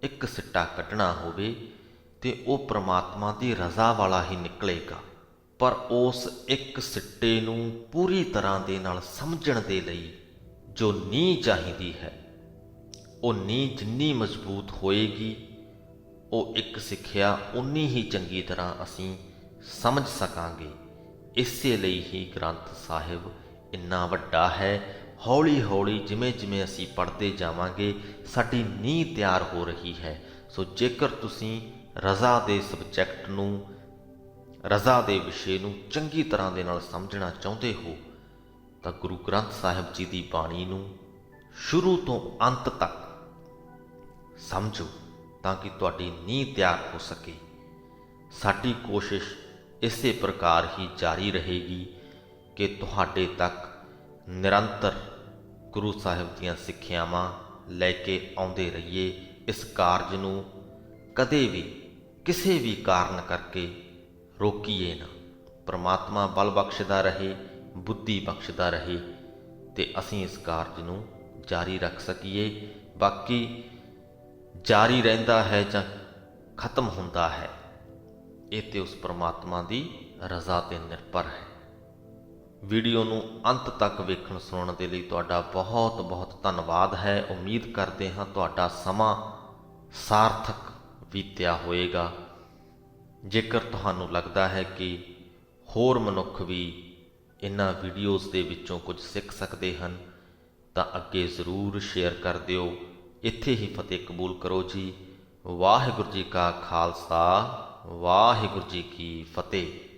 ਇੱਕ ਸਿੱਟਾ ਕੱਢਣਾ ਹੋਵੇ, ਤੇ ਉਹ ਪ੍ਰਮਾਤਮਾ ਦੀ ਰਜ਼ਾ ਵਾਲਾ ਹੀ ਨਿਕਲੇਗਾ। ਪਰ ਉਸ ਇੱਕ ਸਿੱਟੇ ਨੂੰ ਪੂਰੀ ਤਰ੍ਹਾਂ ਦੇ ਨਾਲ ਸਮਝਣ ਦੇ ਲਈ ਜੋ ਨੀਂਹ ਚਾਹੀਦੀ ਹੈ, ਉਹ ਨੀਂਹ ਜਿੰਨੀ ਮਜ਼ਬੂਤ ਹੋਏਗੀ, ਉਹ ਇੱਕ ਸਿੱਖਿਆ ਉਨੀ ਹੀ ਚੰਗੀ ਤਰ੍ਹਾਂ ਅਸੀਂ ਸਮਝ ਸਕਾਂਗੇ। ਇਸੇ ਲਈ ਹੀ ਗ੍ਰੰਥ ਸਾਹਿਬ ਇੰਨਾ ਵੱਡਾ ਹੈ। ਹੌਲੀ ਹੌਲੀ ਜਿਵੇਂ ਜਿਵੇਂ ਅਸੀਂ ਪੜ੍ਹਦੇ ਜਾਵਾਂਗੇ ਸਾਡੀ ਨੀਂਹ ਤਿਆਰ ਹੋ ਰਹੀ ਹੈ। ਸੋ ਜੇਕਰ ਤੁਸੀਂ ਰਜ਼ਾ ਦੇ ਸਬਜੈਕਟ ਨੂੰ, ਰਜ਼ਾ ਦੇ ਵਿਸ਼ੇ ਨੂੰ ਚੰਗੀ ਤਰ੍ਹਾਂ ਦੇ ਨਾਲ ਸਮਝਣਾ ਚਾਹੁੰਦੇ ਹੋ ਤਾਂ ਗੁਰੂ ਗ੍ਰੰਥ ਸਾਹਿਬ ਜੀ ਦੀ ਬਾਣੀ ਨੂੰ ਸ਼ੁਰੂ ਤੋਂ ਅੰਤ ਤੱਕ ਸਮਝੋ, ਤਾਂ ਕਿ ਤੁਹਾਡੀ ਨੀਂਹ ਤਿਆਰ ਹੋ ਸਕੇ। ਸਾਡੀ ਕੋਸ਼ਿਸ਼ ਇਸੇ ਪ੍ਰਕਾਰ ਹੀ ਜਾਰੀ ਰਹੇਗੀ ਕਿ ਤੁਹਾਡੇ ਤੱਕ ਨਿਰੰਤਰ ਗੁਰੂ ਸਾਹਿਬ ਦੀਆਂ ਸਿੱਖਿਆਵਾਂ ਲੈ ਕੇ ਆਉਂਦੇ ਰਹੀਏ। ਇਸ ਕਾਰਜ ਨੂੰ ਕਦੇ ਵੀ ਕਿਸੇ ਵੀ ਕਾਰਨ ਕਰਕੇ ਰੋਕੀਏ ਨਾ। ਪਰਮਾਤਮਾ ਬਲ ਬਖਸ਼ਦਾ ਰਹੇ, ਬੁੱਧੀ ਬਖਸ਼ਦਾ ਰਹੇ ਤੇ ਅਸੀਂ ਇਸ ਕਾਰਜ ਨੂੰ ਜਾਰੀ ਰੱਖ ਸਕੀਏ। ਬਾਕੀ ਜਾਰੀ ਰਹਿੰਦਾ ਹੈ ਜਾਂ ਖਤਮ ਹੁੰਦਾ ਹੈ, ਇਹ ਤੇ ਉਸ ਪਰਮਾਤਮਾ ਦੀ ਰਜ਼ਾ ਤੇ ਨਿਰਭਰ ਹੈ। ਵੀਡੀਓ ਨੂੰ ਅੰਤ ਤੱਕ ਵੇਖਣ ਸੁਣਨ ਦੇ ਲਈ ਤੁਹਾਡਾ ਬਹੁਤ ਬਹੁਤ ਧੰਨਵਾਦ ਹੈ। ਉਮੀਦ ਕਰਦੇ ਹਾਂ ਤੁਹਾਡਾ ਸਮਾਂ ਸਾਰਥਕ ਬੀਤਿਆ ਹੋਵੇਗਾ। ਜੇਕਰ ਤੁਹਾਨੂੰ ਲੱਗਦਾ ਹੈ ਕਿ ਹੋਰ ਮਨੁੱਖ ਵੀ ਇਹਨਾਂ ਵੀਡੀਓਜ਼ ਦੇ ਵਿੱਚੋਂ ਕੁਝ ਸਿੱਖ ਸਕਦੇ ਹਨ ਤਾਂ ਅੱਗੇ ਜ਼ਰੂਰ ਸ਼ੇਅਰ ਕਰ ਦਿਓ। ਇੱਥੇ ਹੀ ਫਤਿਹ ਕਬੂਲ ਕਰੋ ਜੀ। ਵਾਹਿਗੁਰੂ ਜੀ ਕਾ ਖਾਲਸਾ, ਵਾਹਿਗੁਰੂ ਜੀ ਕੀ ਫਤਿਹ।